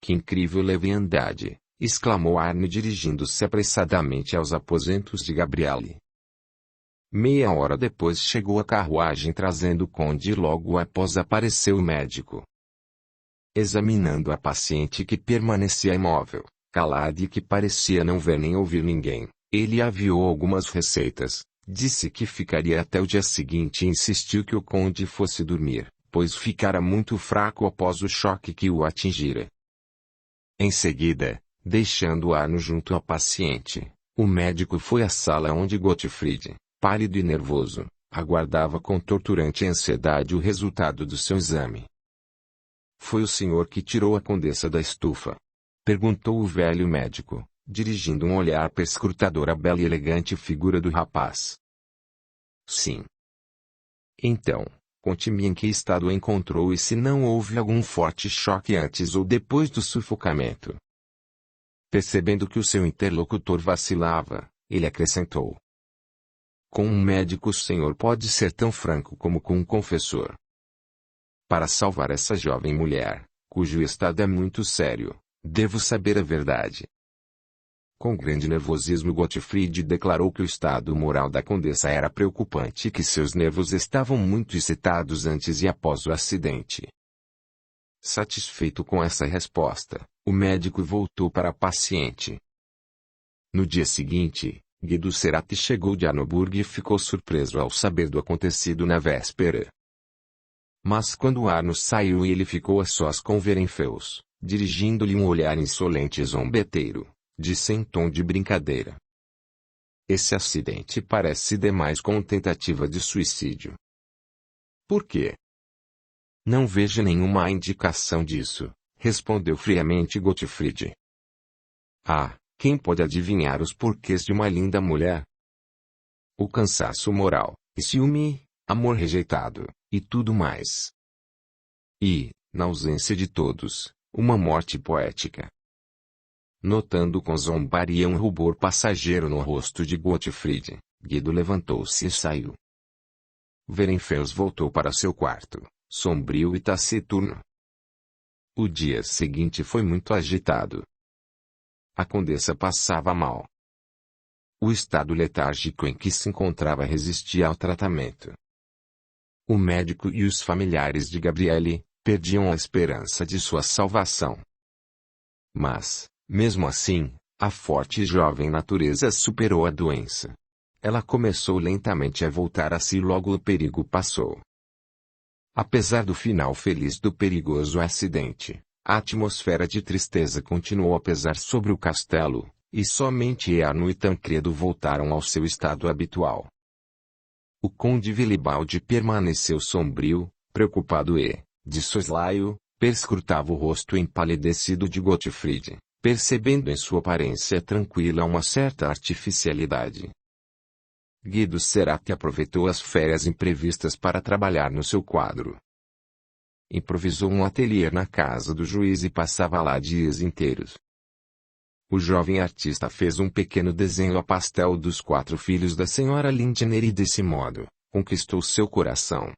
Que incrível leviandade! Exclamou Arno dirigindo-se apressadamente aos aposentos de Gabriele. Meia hora depois chegou a carruagem trazendo o conde e logo após apareceu o médico. Examinando a paciente que permanecia imóvel, calada e que parecia não ver nem ouvir ninguém, ele aviou algumas receitas, disse que ficaria até o dia seguinte e insistiu que o conde fosse dormir, pois ficara muito fraco após o choque que o atingira. Em seguida, deixando Arno junto à paciente, o médico foi à sala onde Gottfried, pálido e nervoso, aguardava com torturante ansiedade o resultado do seu exame. Foi o senhor que tirou a condessa da estufa? Perguntou o velho médico, dirigindo um olhar perscrutador à bela e elegante figura do rapaz. Sim. Então, conte-me em que estado a encontrou e se não houve algum forte choque antes ou depois do sufocamento. Percebendo que o seu interlocutor vacilava, ele acrescentou. Com um médico o senhor pode ser tão franco como com um confessor. Para salvar essa jovem mulher, cujo estado é muito sério, devo saber a verdade. Com grande nervosismo Gottfried declarou que o estado moral da condessa era preocupante e que seus nervos estavam muito excitados antes e após o acidente. Satisfeito com essa resposta, o médico voltou para a paciente. No dia seguinte, Guido Cerati chegou de Hannoburg e ficou surpreso ao saber do acontecido na véspera. Mas quando Arno saiu e ele ficou a sós com Werenfels, dirigindo-lhe um olhar insolente e zombeteiro, disse em tom de brincadeira: "Esse acidente parece demais com tentativa de suicídio." "Por quê?" "Não vejo nenhuma indicação disso", respondeu friamente Gottfried. "Ah, quem pode adivinhar os porquês de uma linda mulher? O cansaço moral, e ciúme, amor rejeitado, e tudo mais. E, na ausência de todos, uma morte poética." Notando com zombaria um rubor passageiro no rosto de Gottfried, Guido levantou-se e saiu. Werenfels voltou para seu quarto, sombrio e taciturno. O dia seguinte foi muito agitado. A condessa passava mal. O estado letárgico em que se encontrava resistia ao tratamento. O médico e os familiares de Gabriele perdiam a esperança de sua salvação. Mas, mesmo assim, a forte e jovem natureza superou a doença. Ela começou lentamente a voltar a si e logo o perigo passou. Apesar do final feliz do perigoso acidente, a atmosfera de tristeza continuou a pesar sobre o castelo, e somente Arno e Tancredo voltaram ao seu estado habitual. O conde Willibald permaneceu sombrio, preocupado e, de soslaio, perscrutava o rosto empalidecido de Gottfried, percebendo em sua aparência tranquila uma certa artificialidade. Guido Cerati aproveitou as férias imprevistas para trabalhar no seu quadro. Improvisou um ateliê na casa do juiz e passava lá dias inteiros. O jovem artista fez um pequeno desenho a pastel dos 4 filhos da senhora Lindner e desse modo, conquistou seu coração.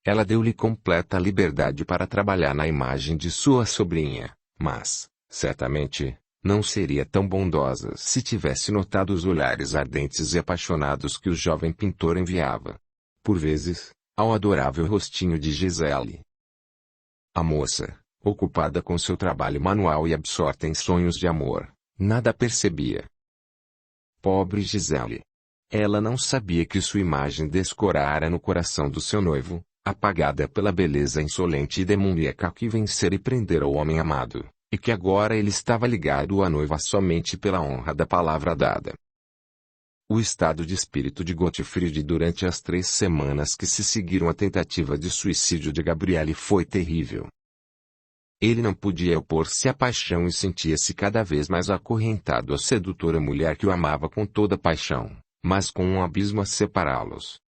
Ela deu-lhe completa liberdade para trabalhar na imagem de sua sobrinha, mas, certamente, não seria tão bondosa se tivesse notado os olhares ardentes e apaixonados que o jovem pintor enviava, por vezes, ao adorável rostinho de Gisele. A moça, ocupada com seu trabalho manual e absorta em sonhos de amor, nada percebia. Pobre Gisele! Ela não sabia que sua imagem descorara no coração do seu noivo, apagada pela beleza insolente e demoníaca que vencera e prendera o homem amado, e que agora ele estava ligado à noiva somente pela honra da palavra dada. O estado de espírito de Gottfried durante as 3 semanas que se seguiram à tentativa de suicídio de Gabriele foi terrível. Ele não podia opor-se à paixão e sentia-se cada vez mais acorrentado à sedutora mulher que o amava com toda paixão, mas com um abismo a separá-los.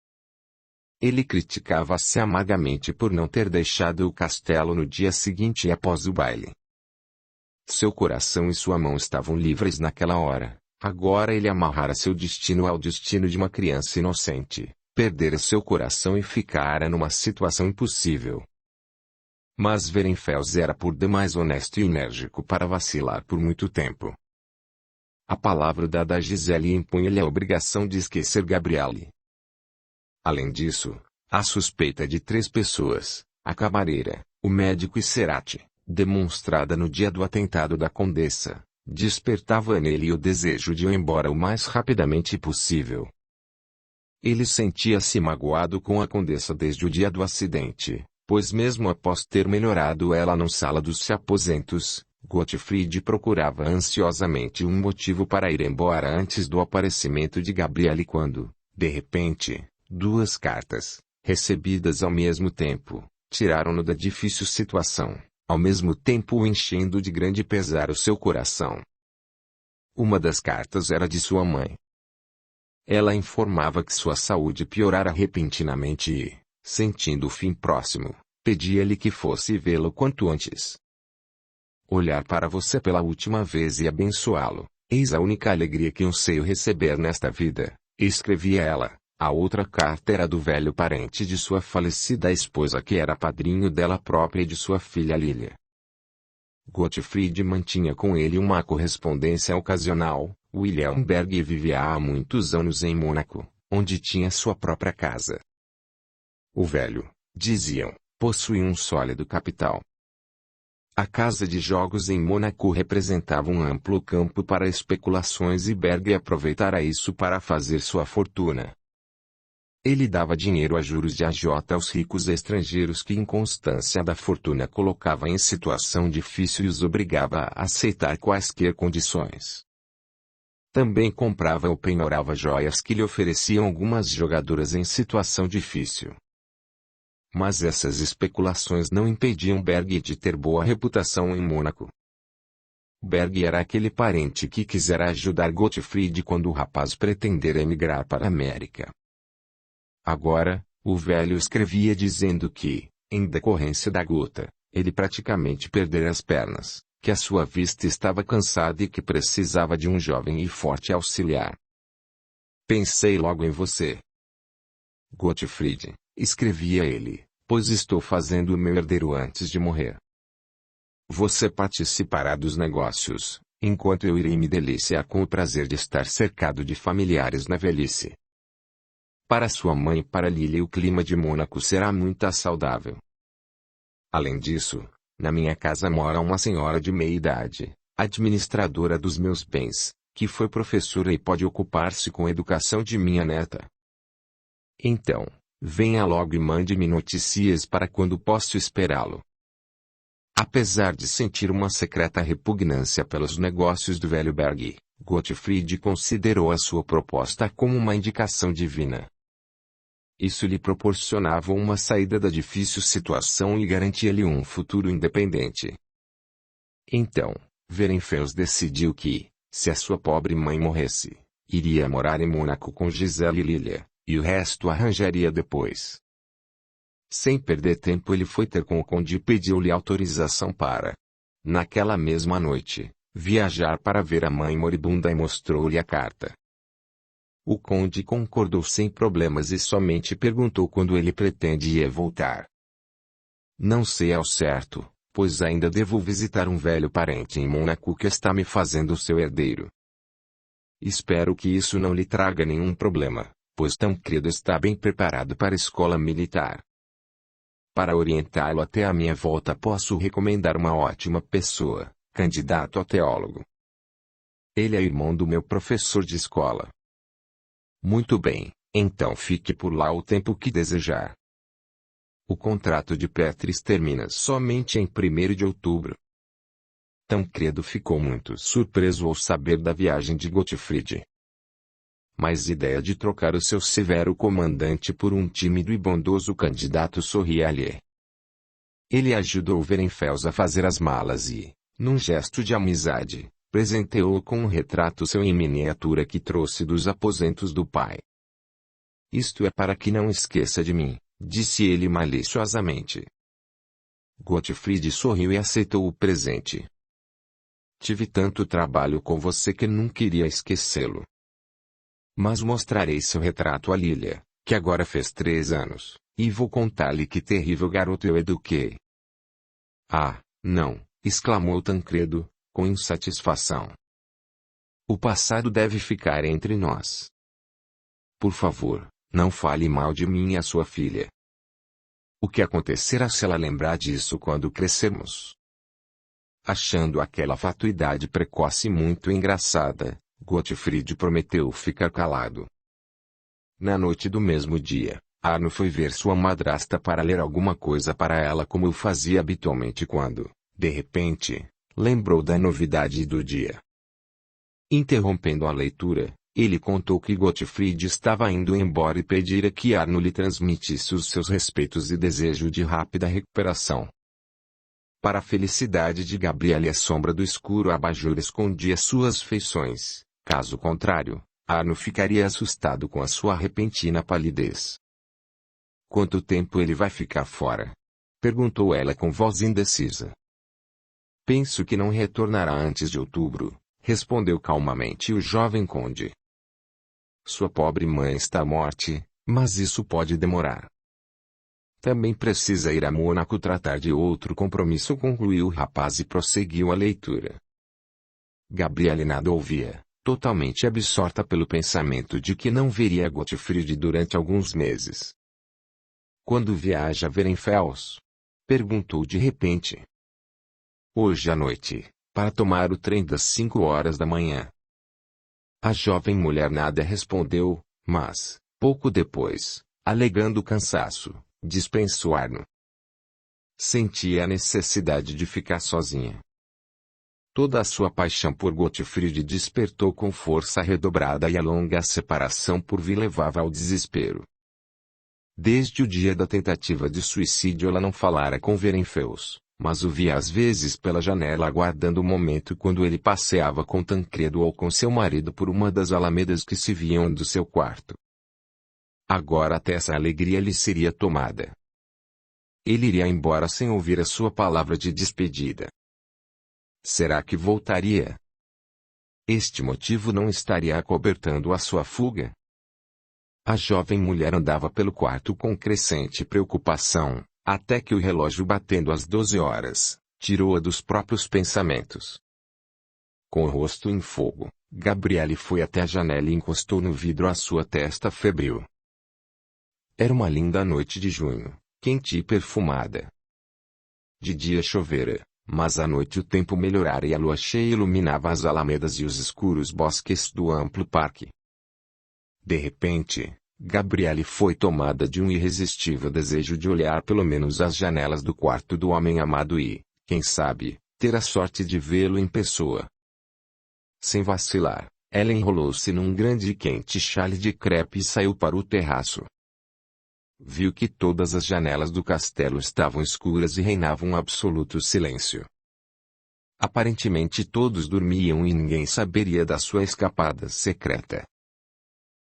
Ele criticava-se amargamente por não ter deixado o castelo no dia seguinte e após o baile. Seu coração e sua mão estavam livres naquela hora. Agora ele amarrara seu destino ao destino de uma criança inocente, perdera seu coração e ficara numa situação impossível. Mas Werenfels era por demais honesto e enérgico para vacilar por muito tempo. A palavra dada a Gisele impunha-lhe a obrigação de esquecer Gabriele. Além disso, a suspeita de 3 pessoas, a camareira, o médico e Cerati, demonstrada no dia do atentado da condessa, despertava nele o desejo de ir embora o mais rapidamente possível. Ele sentia-se magoado com a condessa desde o dia do acidente, pois mesmo após ter melhorado ela na sala dos aposentos, Gottfried procurava ansiosamente um motivo para ir embora antes do aparecimento de Gabriele quando, de repente, 2 cartas, recebidas ao mesmo tempo, tiraram-no da difícil situação, ao mesmo tempo o enchendo de grande pesar o seu coração. Uma das cartas era de sua mãe. Ela informava que sua saúde piorara repentinamente e, sentindo o fim próximo, pedia-lhe que fosse vê-lo quanto antes. Olhar para você pela última vez e abençoá-lo, eis a única alegria que anseio receber nesta vida, Escrevia ela. A outra carta era do velho parente de sua falecida esposa, que era padrinho dela própria e de sua filha Lilia. Gottfried mantinha com ele uma correspondência ocasional. William Berg vivia há muitos anos em Mônaco, onde tinha sua própria casa. O velho, diziam, possuía um sólido capital. A casa de jogos em Mônaco representava um amplo campo para especulações e Berg aproveitara isso para fazer sua fortuna. Ele dava dinheiro a juros de agiota aos ricos estrangeiros que inconstância da fortuna colocava em situação difícil e os obrigava a aceitar quaisquer condições. Também comprava ou penhorava joias que lhe ofereciam algumas jogadoras em situação difícil. Mas essas especulações não impediam Berg de ter boa reputação em Mônaco. Berg era aquele parente que quisera ajudar Gottfried quando o rapaz pretendera emigrar para a América. Agora, o velho escrevia dizendo que, em decorrência da gota, ele praticamente perdera as pernas, que a sua vista estava cansada e que precisava de um jovem e forte auxiliar. Pensei logo em você, Gottfried, escrevia ele, pois estou fazendo o meu herdeiro antes de morrer. Você participará dos negócios, enquanto eu irei me deliciar com o prazer de estar cercado de familiares na velhice. Para sua mãe e para Lilia o clima de Mônaco será muito saudável. Além disso, na minha casa mora uma senhora de meia idade, administradora dos meus bens, que foi professora e pode ocupar-se com a educação de minha neta. Então, venha logo e mande-me notícias para quando posso esperá-lo. Apesar de sentir uma secreta repugnância pelos negócios do velho Berg, Gottfried considerou a sua proposta como uma indicação divina. Isso lhe proporcionava uma saída da difícil situação e garantia-lhe um futuro independente. Então, Werenfels decidiu que, se a sua pobre mãe morresse, iria morar em Mônaco com Giselle e Lilia, e o resto arranjaria depois. Sem perder tempo ele foi ter com o conde e pediu-lhe autorização para, naquela mesma noite, viajar para ver a mãe moribunda e mostrou-lhe a carta. O conde concordou sem problemas e somente perguntou quando ele pretendia voltar. Não sei ao certo, pois ainda devo visitar um velho parente em Mônaco que está me fazendo seu herdeiro. Espero que isso não lhe traga nenhum problema, pois Tancredo está bem preparado para a escola militar. Para orientá-lo até a minha volta posso recomendar uma ótima pessoa, candidato a teólogo. Ele é irmão do meu professor de escola. Muito bem, então fique por lá o tempo que desejar. O contrato de Petris termina somente em 1º de outubro. Tancredo ficou muito surpreso ao saber da viagem de Gottfried. Mas a ideia de trocar o seu severo comandante por um tímido e bondoso candidato sorria-lhe. Ele ajudou Werenfels a fazer as malas e, num gesto de amizade, presenteou-o com um retrato seu em miniatura que trouxe dos aposentos do pai. Isto é para que não esqueça de mim, disse ele maliciosamente. Gottfried sorriu e aceitou o presente. Tive tanto trabalho com você que nunca iria esquecê-lo. Mas mostrarei seu retrato a Lilia, que agora fez 3 anos, e vou contar-lhe que terrível garoto eu eduquei. Ah, não, exclamou Tancredo, com insatisfação. O passado deve ficar entre nós. Por favor, não fale mal de mim e a sua filha. O que acontecerá se ela lembrar disso quando crescermos? Achando aquela fatuidade precoce muito engraçada, Gottfried prometeu ficar calado. Na noite do mesmo dia, Arno foi ver sua madrasta para ler alguma coisa para ela como o fazia habitualmente quando, de repente, lembrou da novidade do dia. Interrompendo a leitura, ele contou que Gottfried estava indo embora e pedira que Arno lhe transmitisse os seus respeitos e desejo de rápida recuperação. Para a felicidade de Gabriele, a sombra do escuro abajur escondia suas feições, caso contrário, Arno ficaria assustado com a sua repentina palidez. Quanto tempo ele vai ficar fora? Perguntou ela com voz indecisa. Penso que não retornará antes de outubro, respondeu calmamente o jovem conde. Sua pobre mãe está morte, mas isso pode demorar. Também precisa ir a Mônaco tratar de outro compromisso, concluiu o rapaz e prosseguiu a leitura. Gabriele nada ouvia, totalmente absorta pelo pensamento de que não veria Gottfried durante alguns meses. Quando viaja a Verenfels? Perguntou de repente. Hoje à noite, para tomar o trem das 5 horas da manhã. A jovem mulher nada respondeu, mas, pouco depois, alegando cansaço, dispensou Arno. Sentia a necessidade de ficar sozinha. Toda a sua paixão por Gottfried despertou com força redobrada e a longa separação por vir levava ao desespero. Desde o dia da tentativa de suicídio ela não falara com Verenfels, mas o via às vezes pela janela aguardando o momento quando ele passeava com Tancredo ou com seu marido por uma das alamedas que se viam do seu quarto. Agora até essa alegria lhe seria tomada. Ele iria embora sem ouvir a sua palavra de despedida. Será que voltaria? Este motivo não estaria acobertando a sua fuga? A jovem mulher andava pelo quarto com crescente preocupação, até que o relógio batendo às 12 horas, tirou-a dos próprios pensamentos. Com o rosto em fogo, Gabriele foi até a janela e encostou no vidro a sua testa febril. Era uma linda noite de junho, quente e perfumada. De dia chovera, mas à noite o tempo melhorara e a lua cheia iluminava as alamedas e os escuros bosques do amplo parque. De repente, Gabriele foi tomada de um irresistível desejo de olhar pelo menos as janelas do quarto do homem amado e, quem sabe, ter a sorte de vê-lo em pessoa. Sem vacilar, ela enrolou-se num grande e quente chale de crepe e saiu para o terraço. Viu que todas as janelas do castelo estavam escuras e reinava um absoluto silêncio. Aparentemente todos dormiam e ninguém saberia da sua escapada secreta.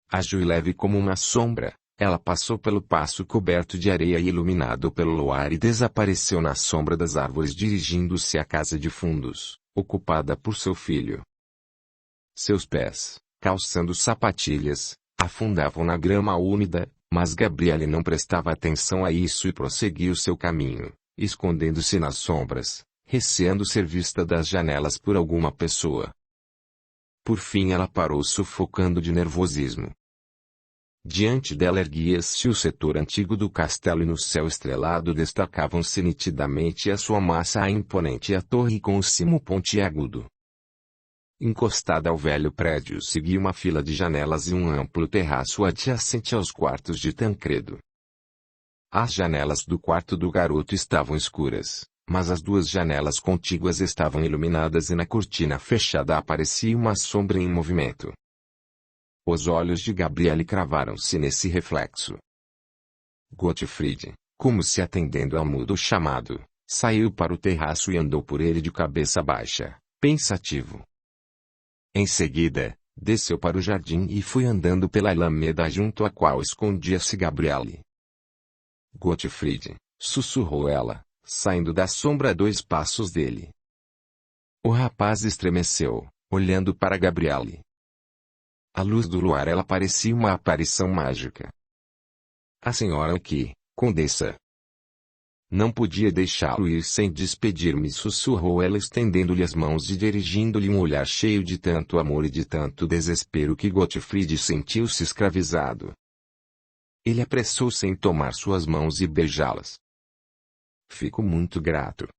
Ágil e leve como uma sombra, ela passou pelo paço coberto de areia e iluminado pelo luar e desapareceu na sombra das árvores dirigindo-se à casa de fundos, ocupada por seu filho. Seus pés, calçando sapatilhas, afundavam na grama úmida, mas Gabriele não prestava atenção a isso e prosseguiu seu caminho, escondendo-se nas sombras, receando ser vista das janelas por alguma pessoa. Por fim ela parou sufocando de nervosismo. Diante dela erguia-se o setor antigo do castelo e no céu estrelado destacavam-se nitidamente a sua massa imponente e a torre com o cimo pontiagudo. Encostada ao velho prédio seguia uma fila de janelas e um amplo terraço adjacente aos quartos de Tancredo. As janelas do quarto do garoto estavam escuras, mas as duas janelas contíguas estavam iluminadas e na cortina fechada aparecia uma sombra em movimento. Os olhos de Gabriele cravaram-se nesse reflexo. Gottfried, como se atendendo ao mudo chamado, saiu para o terraço e andou por ele de cabeça baixa, pensativo. Em seguida, desceu para o jardim e foi andando pela alameda junto à qual escondia-se Gabriele. Gottfried, sussurrou ela, saindo da sombra a 2 passos dele. O rapaz estremeceu, olhando para Gabriele. À luz do luar ela parecia uma aparição mágica. A senhora aqui, condessa. Não podia deixá-lo ir sem despedir-me, sussurrou ela estendendo-lhe as mãos e dirigindo-lhe um olhar cheio de tanto amor e de tanto desespero que Gottfried sentiu-se escravizado. Ele apressou-se em tomar suas mãos e beijá-las. Fico muito grato.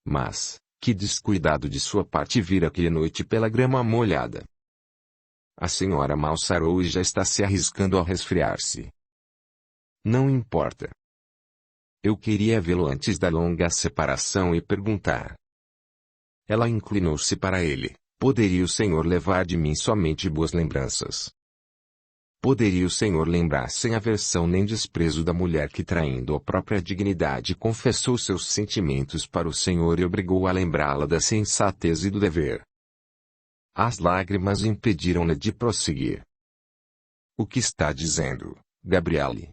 Mas, que descuidado de sua parte vir aqui à noite pela grama molhada. A senhora mal sarou e já está se arriscando a resfriar-se. Não importa. Eu queria vê-lo antes da longa separação e perguntar. Ela inclinou-se para ele. Poderia o senhor levar de mim somente boas lembranças? Poderia o senhor lembrar sem aversão nem desprezo da mulher que, traindo a própria dignidade, confessou seus sentimentos para o senhor e obrigou a lembrá-la da sensatez e do dever? As lágrimas impediram-na de prosseguir. O que está dizendo, Gabriele?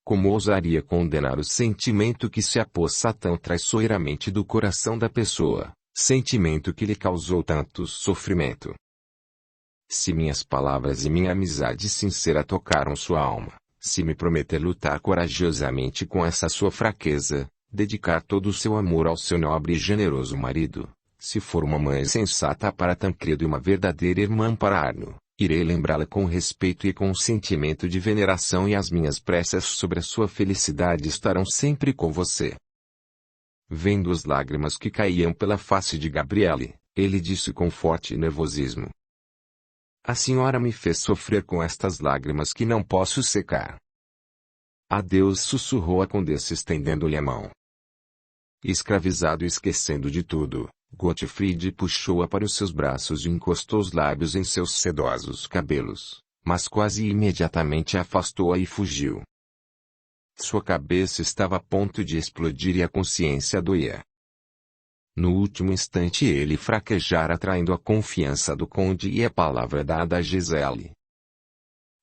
Como ousaria condenar o sentimento que se apossa tão traiçoeiramente do coração da pessoa, sentimento que lhe causou tanto sofrimento? Se minhas palavras e minha amizade sincera tocaram sua alma, se me prometer lutar corajosamente com essa sua fraqueza, dedicar todo o seu amor ao seu nobre e generoso marido, se for uma mãe sensata para Tancredo e uma verdadeira irmã para Arno, irei lembrá-la com respeito e com um sentimento de veneração, e as minhas preces sobre a sua felicidade estarão sempre com você. Vendo as lágrimas que caíam pela face de Gabriele, ele disse com forte nervosismo: a senhora me fez sofrer com estas lágrimas que não posso secar. Adeus, sussurrou a condessa estendendo-lhe a mão. Escravizado e esquecendo de tudo, Gottfried puxou-a para os seus braços e encostou os lábios em seus sedosos cabelos, mas quase imediatamente afastou-a e fugiu. Sua cabeça estava a ponto de explodir e a consciência doía. No último instante ele fraquejara, atraindo a confiança do conde e a palavra dada a Gisele.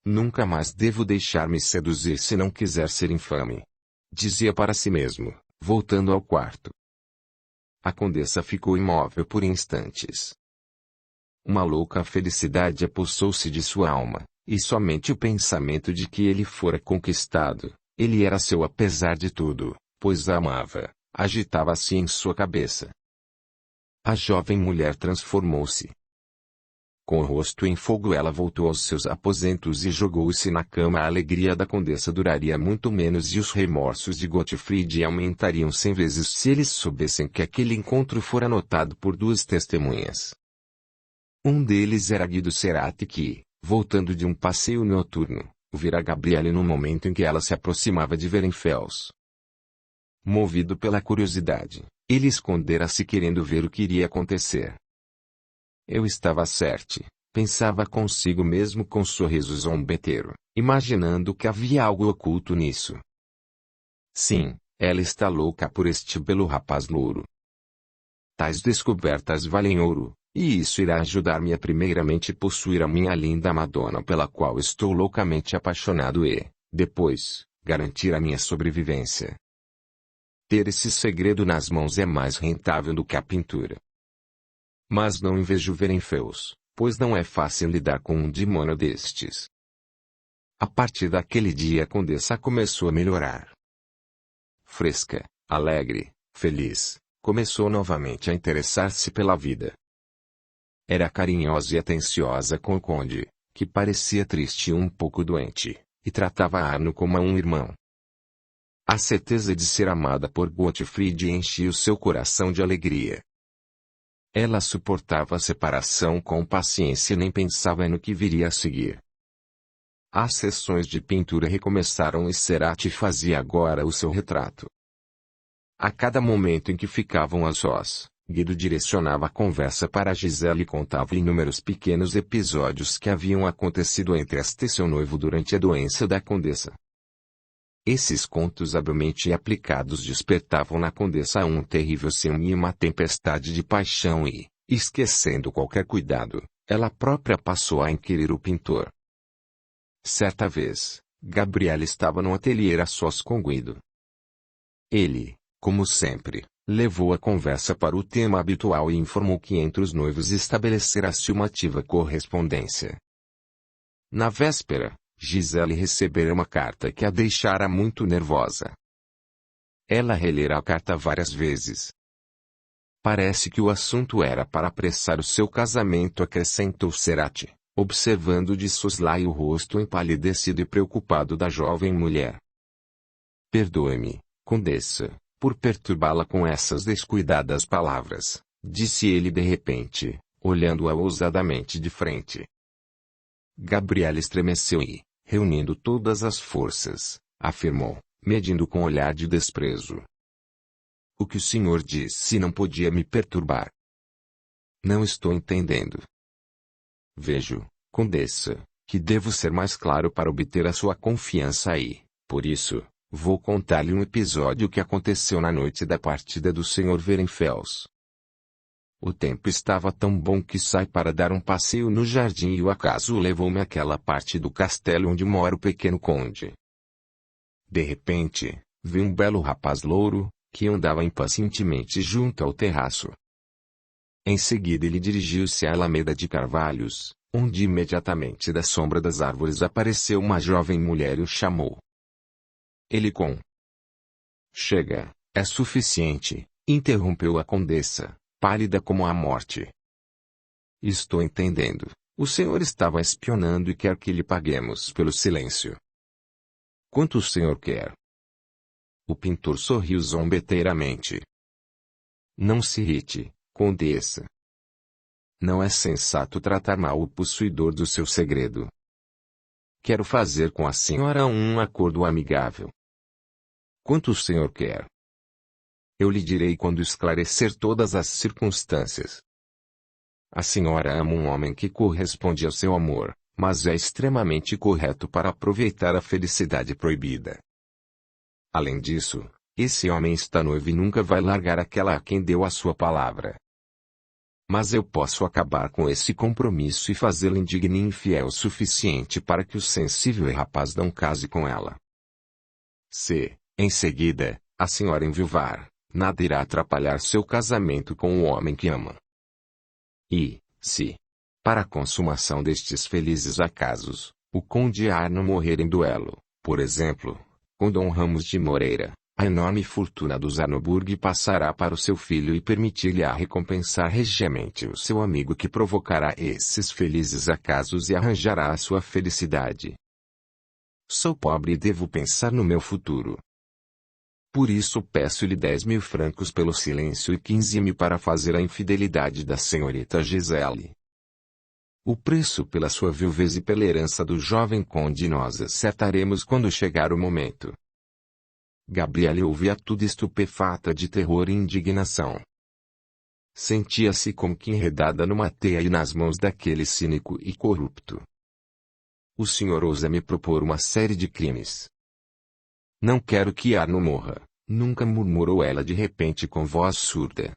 Nunca mais devo deixar-me seduzir se não quiser ser infame, dizia para si mesmo, voltando ao quarto. A condessa ficou imóvel por instantes. Uma louca felicidade apossou-se de sua alma, e somente o pensamento de que ele fora conquistado, ele era seu apesar de tudo, pois a amava, agitava-se em sua cabeça. A jovem mulher transformou-se. Com o rosto em fogo ela voltou aos seus aposentos e jogou-se na cama. A alegria da condessa duraria muito menos e os remorsos de Gottfried aumentariam 100 vezes se eles soubessem que aquele encontro fora notado por duas testemunhas. Um deles era Guido Cerati que, voltando de um passeio noturno, vira Gabriele no momento em que ela se aproximava de Werenfels. Movido pela curiosidade, ele escondera-se querendo ver o que iria acontecer. Eu estava certo, pensava consigo mesmo com um sorriso zombeteiro, imaginando que havia algo oculto nisso. Sim, ela está louca por este belo rapaz louro. Tais descobertas valem ouro, e isso irá ajudar-me a primeiramente possuir a minha linda Madonna pela qual estou loucamente apaixonado e, depois, garantir a minha sobrevivência. Ter esse segredo nas mãos é mais rentável do que a pintura. Mas não invejo Werenfels, pois não é fácil lidar com um demônio destes. A partir daquele dia a condessa começou a melhorar. Fresca, alegre, feliz, começou novamente a interessar-se pela vida. Era carinhosa e atenciosa com o conde, que parecia triste e um pouco doente, e tratava Arno como a um irmão. A certeza de ser amada por Gottfried enchia o seu coração de alegria. Ela suportava a separação com paciência e nem pensava no que viria a seguir. As sessões de pintura recomeçaram e Cerati fazia agora o seu retrato. A cada momento em que ficavam a sós, Guido direcionava a conversa para Gisele e contava inúmeros pequenos episódios que haviam acontecido entre esta e seu noivo durante a doença da condessa. Esses contos habilmente aplicados despertavam na condessa um terrível ciúme e uma tempestade de paixão e, esquecendo qualquer cuidado, ela própria passou a inquirir o pintor. Certa vez, Gabriele estava no ateliê a sós com Guido. Ele, como sempre, levou a conversa para o tema habitual e informou que entre os noivos estabelecera-se uma ativa correspondência. Na véspera, Gisele recebera uma carta que a deixara muito nervosa. Ela relera a carta várias vezes. Parece que o assunto era para apressar o seu casamento, acrescentou Cerati, observando de soslaio o rosto empalidecido e preocupado da jovem mulher. Perdoe-me, condessa, por perturbá-la com essas descuidadas palavras, disse ele de repente, olhando-a ousadamente de frente. Gabriele estremeceu e, reunindo todas as forças, afirmou, medindo com olhar de desprezo. O que o senhor disse não podia me perturbar. Não estou entendendo. Vejo, condessa, que devo ser mais claro para obter a sua confiança e, por isso, vou contar-lhe um episódio que aconteceu na noite da partida do Sr. Werenfels. O tempo estava tão bom que saí para dar um passeio no jardim e o acaso levou-me àquela parte do castelo onde mora o pequeno conde. De repente, vi um belo rapaz louro, que andava impacientemente junto ao terraço. Em seguida ele dirigiu-se à Alameda de Carvalhos, onde imediatamente da sombra das árvores apareceu uma jovem mulher e o chamou. Ele Chega, é suficiente, interrompeu a condessa, pálida como a morte. Estou entendendo. O senhor estava espionando e quer que lhe paguemos pelo silêncio. Quanto o senhor quer? O pintor sorriu zombeteiramente. Não se irrite, condessa. Não é sensato tratar mal o possuidor do seu segredo. Quero fazer com a senhora um acordo amigável. Quanto o senhor quer? Eu lhe direi quando esclarecer todas as circunstâncias. A senhora ama um homem que corresponde ao seu amor, mas é extremamente correto para aproveitar a felicidade proibida. Além disso, esse homem está noivo e nunca vai largar aquela a quem deu a sua palavra. Mas eu posso acabar com esse compromisso e fazê-la indigna e infiel o suficiente para que o sensível e rapaz não case com ela. Se, em seguida, a senhora enviuvar, nada irá atrapalhar seu casamento com o homem que ama. E, se, para a consumação destes felizes acasos, o conde Arno morrer em duelo, por exemplo, com Dom Ramos de Moreira, a enorme fortuna dos Arnoburg passará para o seu filho e permitir-lhe recompensar regiamente o seu amigo que provocará esses felizes acasos e arranjará a sua felicidade. Sou pobre e devo pensar no meu futuro. Por isso peço-lhe 10.000 francos pelo silêncio e 15.000 para fazer a infidelidade da senhorita Gisele. O preço pela sua viuvez e pela herança do jovem conde nós acertaremos quando chegar o momento. Gabriele ouvia tudo estupefata de terror e indignação. Sentia-se como que enredada numa teia e nas mãos daquele cínico e corrupto. O senhor ousa me propor uma série de crimes. Não quero que Arno morra, nunca murmurou ela de repente com voz surda.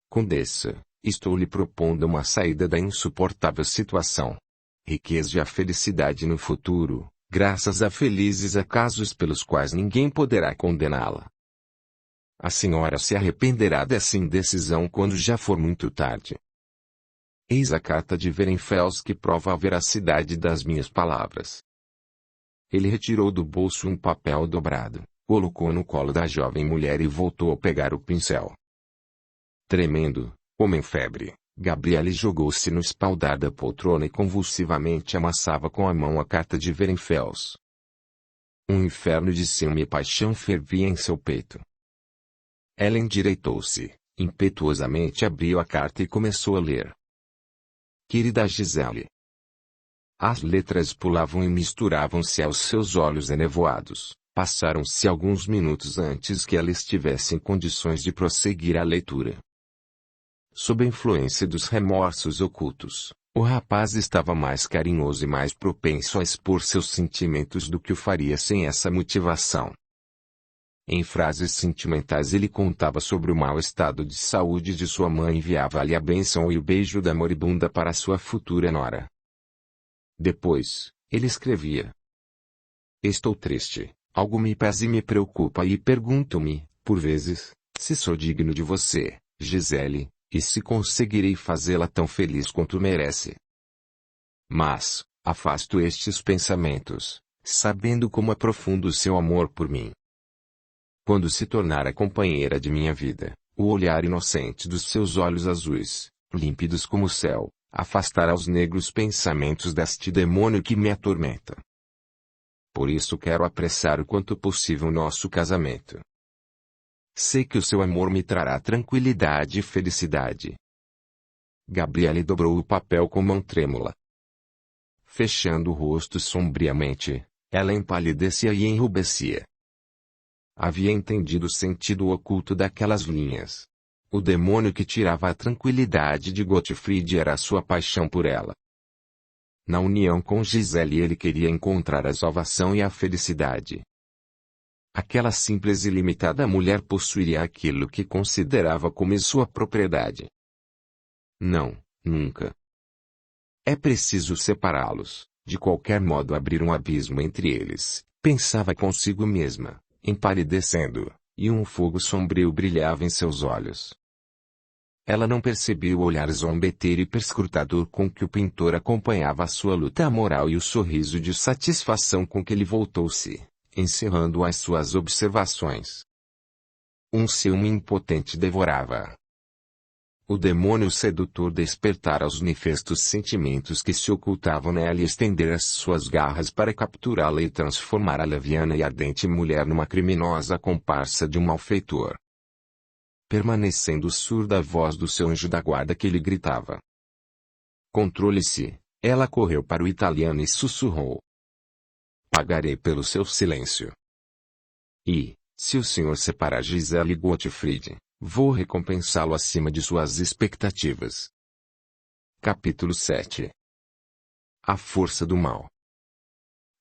Condessa, estou lhe propondo uma saída da insuportável situação. Riqueza e a felicidade no futuro, graças a felizes acasos pelos quais ninguém poderá condená-la. A senhora se arrependerá dessa indecisão quando já for muito tarde. Eis a carta de Weirenfels que prova a veracidade das minhas palavras. Ele retirou do bolso um papel dobrado, colocou no colo da jovem mulher e voltou a pegar o pincel. Tremendo, como em febre, Gabriele jogou-se no espaldar da poltrona e convulsivamente amassava com a mão a carta de Weirenfels. Um inferno de ciúme e paixão fervia em seu peito. Ela endireitou-se, impetuosamente abriu a carta e começou a ler. Querida Gisele. As letras pulavam e misturavam-se aos seus olhos enevoados. Passaram-se alguns minutos antes que ela estivesse em condições de prosseguir a leitura. Sob a influência dos remorsos ocultos, o rapaz estava mais carinhoso e mais propenso a expor seus sentimentos do que o faria sem essa motivação. Em frases sentimentais ele contava sobre o mau estado de saúde de sua mãe e enviava-lhe a bênção e o beijo da moribunda para sua futura nora. Depois, ele escrevia: Estou triste, algo me pesa e me preocupa e pergunto-me, por vezes, se sou digno de você, Gisele, e se conseguirei fazê-la tão feliz quanto merece. Mas, afasto estes pensamentos, sabendo como é profundo o seu amor por mim. Quando se tornar a companheira de minha vida, o olhar inocente dos seus olhos azuis, límpidos como o céu, afastará os negros pensamentos deste demônio que me atormenta. Por isso quero apressar o quanto possível nosso casamento. Sei que o seu amor me trará tranquilidade e felicidade. Gabriele dobrou o papel com mão trêmula. Fechando o rosto sombriamente, ela empalidecia e enrubescia. Havia entendido o sentido oculto daquelas linhas. O demônio que tirava a tranquilidade de Gottfried era a sua paixão por ela. Na união com Gisele ele queria encontrar a salvação e a felicidade. Aquela simples e limitada mulher possuiria aquilo que considerava como sua propriedade. Não, nunca. É preciso separá-los, de qualquer modo abrir um abismo entre eles, pensava consigo mesma, empalidecendo, e um fogo sombrio brilhava em seus olhos. Ela não percebeu o olhar zombeteiro e perscrutador com que o pintor acompanhava a sua luta moral e o sorriso de satisfação com que ele voltou-se, encerrando as suas observações. Um ciúme impotente devorava-a. O demônio sedutor despertara os nefastos sentimentos que se ocultavam nela e estender as suas garras para capturá-la e transformar a leviana e ardente mulher numa criminosa comparsa de um malfeitor. Permanecendo surda a voz do seu anjo da guarda que lhe gritava. Controle-se, ela correu para o italiano e sussurrou. Pagarei pelo seu silêncio. E, se o senhor separar Gisele Gottfried, vou recompensá-lo acima de suas expectativas. Capítulo 7. A força do mal.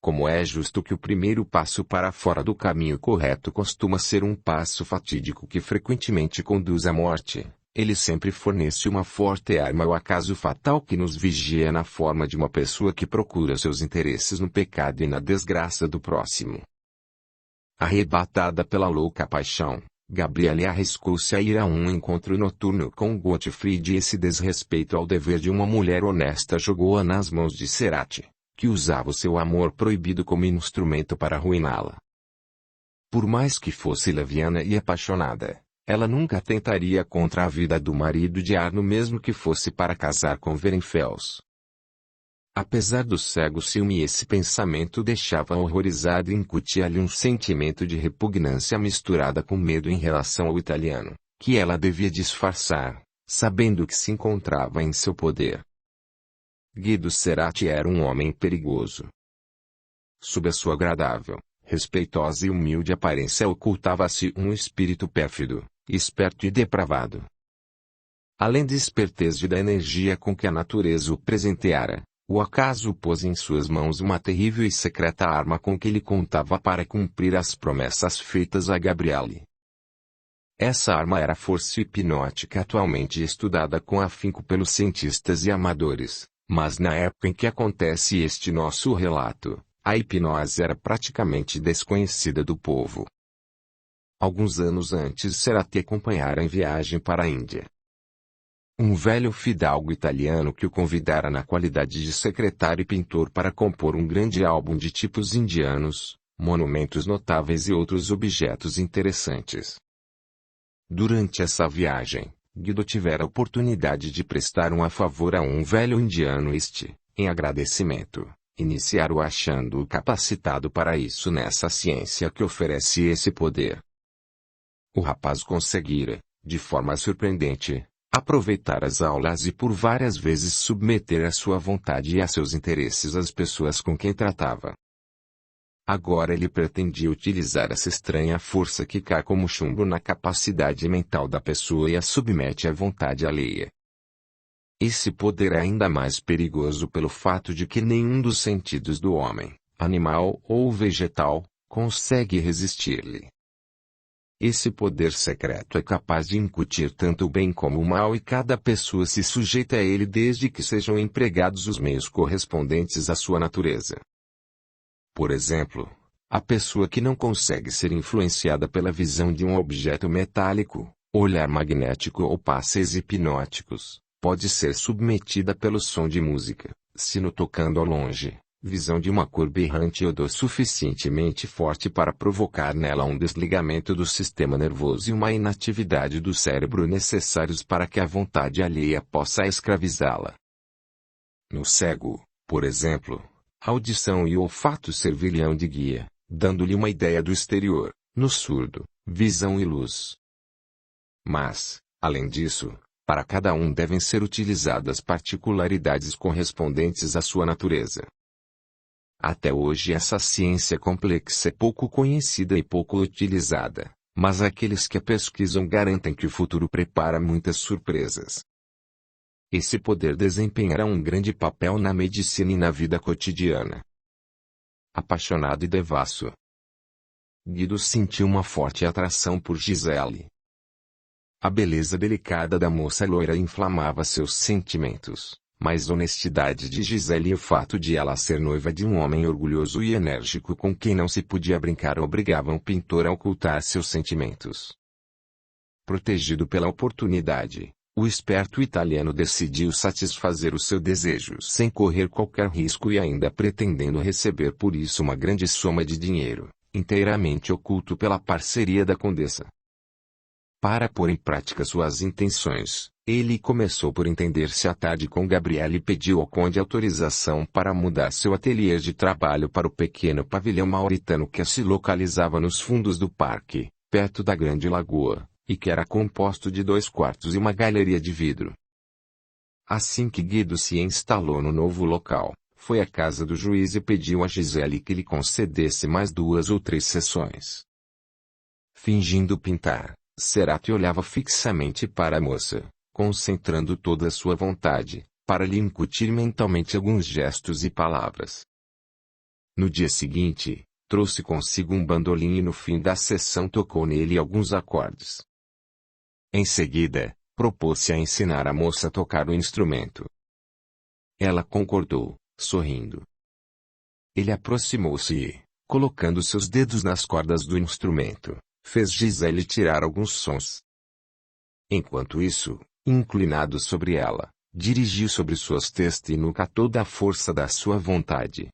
Como é justo que o primeiro passo para fora do caminho correto costuma ser um passo fatídico que frequentemente conduz à morte, ele sempre fornece uma forte arma ao acaso fatal que nos vigia na forma de uma pessoa que procura seus interesses no pecado e na desgraça do próximo. Arrebatada pela louca paixão, Gabriele arriscou-se a ir a um encontro noturno com Gottfried e esse desrespeito ao dever de uma mulher honesta jogou-a nas mãos de Cerati, que usava o seu amor proibido como instrumento para arruiná-la. Por mais que fosse leviana e apaixonada, ela nunca tentaria contra a vida do marido de Arno mesmo que fosse para casar com Werenfels. Apesar do cego ciúme, esse pensamento deixava-a horrorizada e incutia-lhe um sentimento de repugnância misturada com medo em relação ao italiano, que ela devia disfarçar, sabendo que se encontrava em seu poder. Guido Cerati era um homem perigoso. Sob a sua agradável, respeitosa e humilde aparência ocultava-se um espírito pérfido, esperto e depravado. Além da esperteza e da energia com que a natureza o presenteara, o acaso pôs em suas mãos uma terrível e secreta arma com que ele contava para cumprir as promessas feitas a Gabriele. Essa arma era a força hipnótica atualmente estudada com afinco pelos cientistas e amadores, mas na época em que acontece este nosso relato, a hipnose era praticamente desconhecida do povo. Alguns anos antes Cerati acompanhara em viagem para a Índia um velho fidalgo italiano que o convidara na qualidade de secretário e pintor para compor um grande álbum de tipos indianos, monumentos notáveis e outros objetos interessantes. Durante essa viagem, Guido tivera a oportunidade de prestar um favor a um velho indiano e, em agradecimento, iniciar-o achando-o capacitado para isso nessa ciência que oferece esse poder. O rapaz conseguira, de forma surpreendente, aproveitar as aulas e por várias vezes submeter a sua vontade e a seus interesses as pessoas com quem tratava. Agora ele pretendia utilizar essa estranha força que cai como chumbo na capacidade mental da pessoa e a submete à vontade alheia. Esse poder é ainda mais perigoso pelo fato de que nenhum dos sentidos do homem, animal ou vegetal, consegue resistir-lhe. Esse poder secreto é capaz de incutir tanto o bem como o mal e cada pessoa se sujeita a ele desde que sejam empregados os meios correspondentes à sua natureza. Por exemplo, a pessoa que não consegue ser influenciada pela visão de um objeto metálico, olhar magnético ou passes hipnóticos, pode ser submetida pelo som de música, sino tocando ao longe, visão de uma cor berrante e odor suficientemente forte para provocar nela um desligamento do sistema nervoso e uma inatividade do cérebro necessários para que a vontade alheia possa escravizá-la. No cego, por exemplo, a audição e o olfato servirão de guia, dando-lhe uma ideia do exterior, no surdo, visão e luz. Mas, além disso, para cada um devem ser utilizadas particularidades correspondentes à sua natureza. Até hoje essa ciência complexa é pouco conhecida e pouco utilizada, mas aqueles que a pesquisam garantem que o futuro prepara muitas surpresas. Esse poder desempenhará um grande papel na medicina e na vida cotidiana. Apaixonado e devasso, Guido sentiu uma forte atração por Gisele. A beleza delicada da moça loira inflamava seus sentimentos. Mas a honestidade de Gisele e o fato de ela ser noiva de um homem orgulhoso e enérgico com quem não se podia brincar obrigavam o pintor a ocultar seus sentimentos. Protegido pela oportunidade, O esperto italiano decidiu satisfazer o seu desejo sem correr qualquer risco e ainda pretendendo receber por isso uma grande soma de dinheiro, inteiramente oculto pela parceria da condessa. Para pôr em prática suas intenções, ele começou por entender-se à tarde com Gabriele e pediu ao conde autorização para mudar seu ateliê de trabalho para o pequeno pavilhão mauritano que se localizava nos fundos do parque, perto da grande lagoa, e que era composto de 2 quartos e uma galeria de vidro. Assim que Guido se instalou no novo local, foi à casa do juiz e pediu a Gisele que lhe concedesse mais 2 ou 3 sessões. Fingindo pintar, Cerati olhava fixamente para a moça, concentrando toda a sua vontade, para lhe incutir mentalmente alguns gestos e palavras. No dia seguinte, trouxe consigo um bandolim e no fim da sessão tocou nele alguns acordes. Em seguida, propôs-se a ensinar a moça a tocar o instrumento. Ela concordou, sorrindo. Ele aproximou-se e, colocando seus dedos nas cordas do instrumento, fez Gisele tirar alguns sons. Enquanto isso, inclinado sobre ela, dirigiu sobre suas testas e nuca toda a força da sua vontade,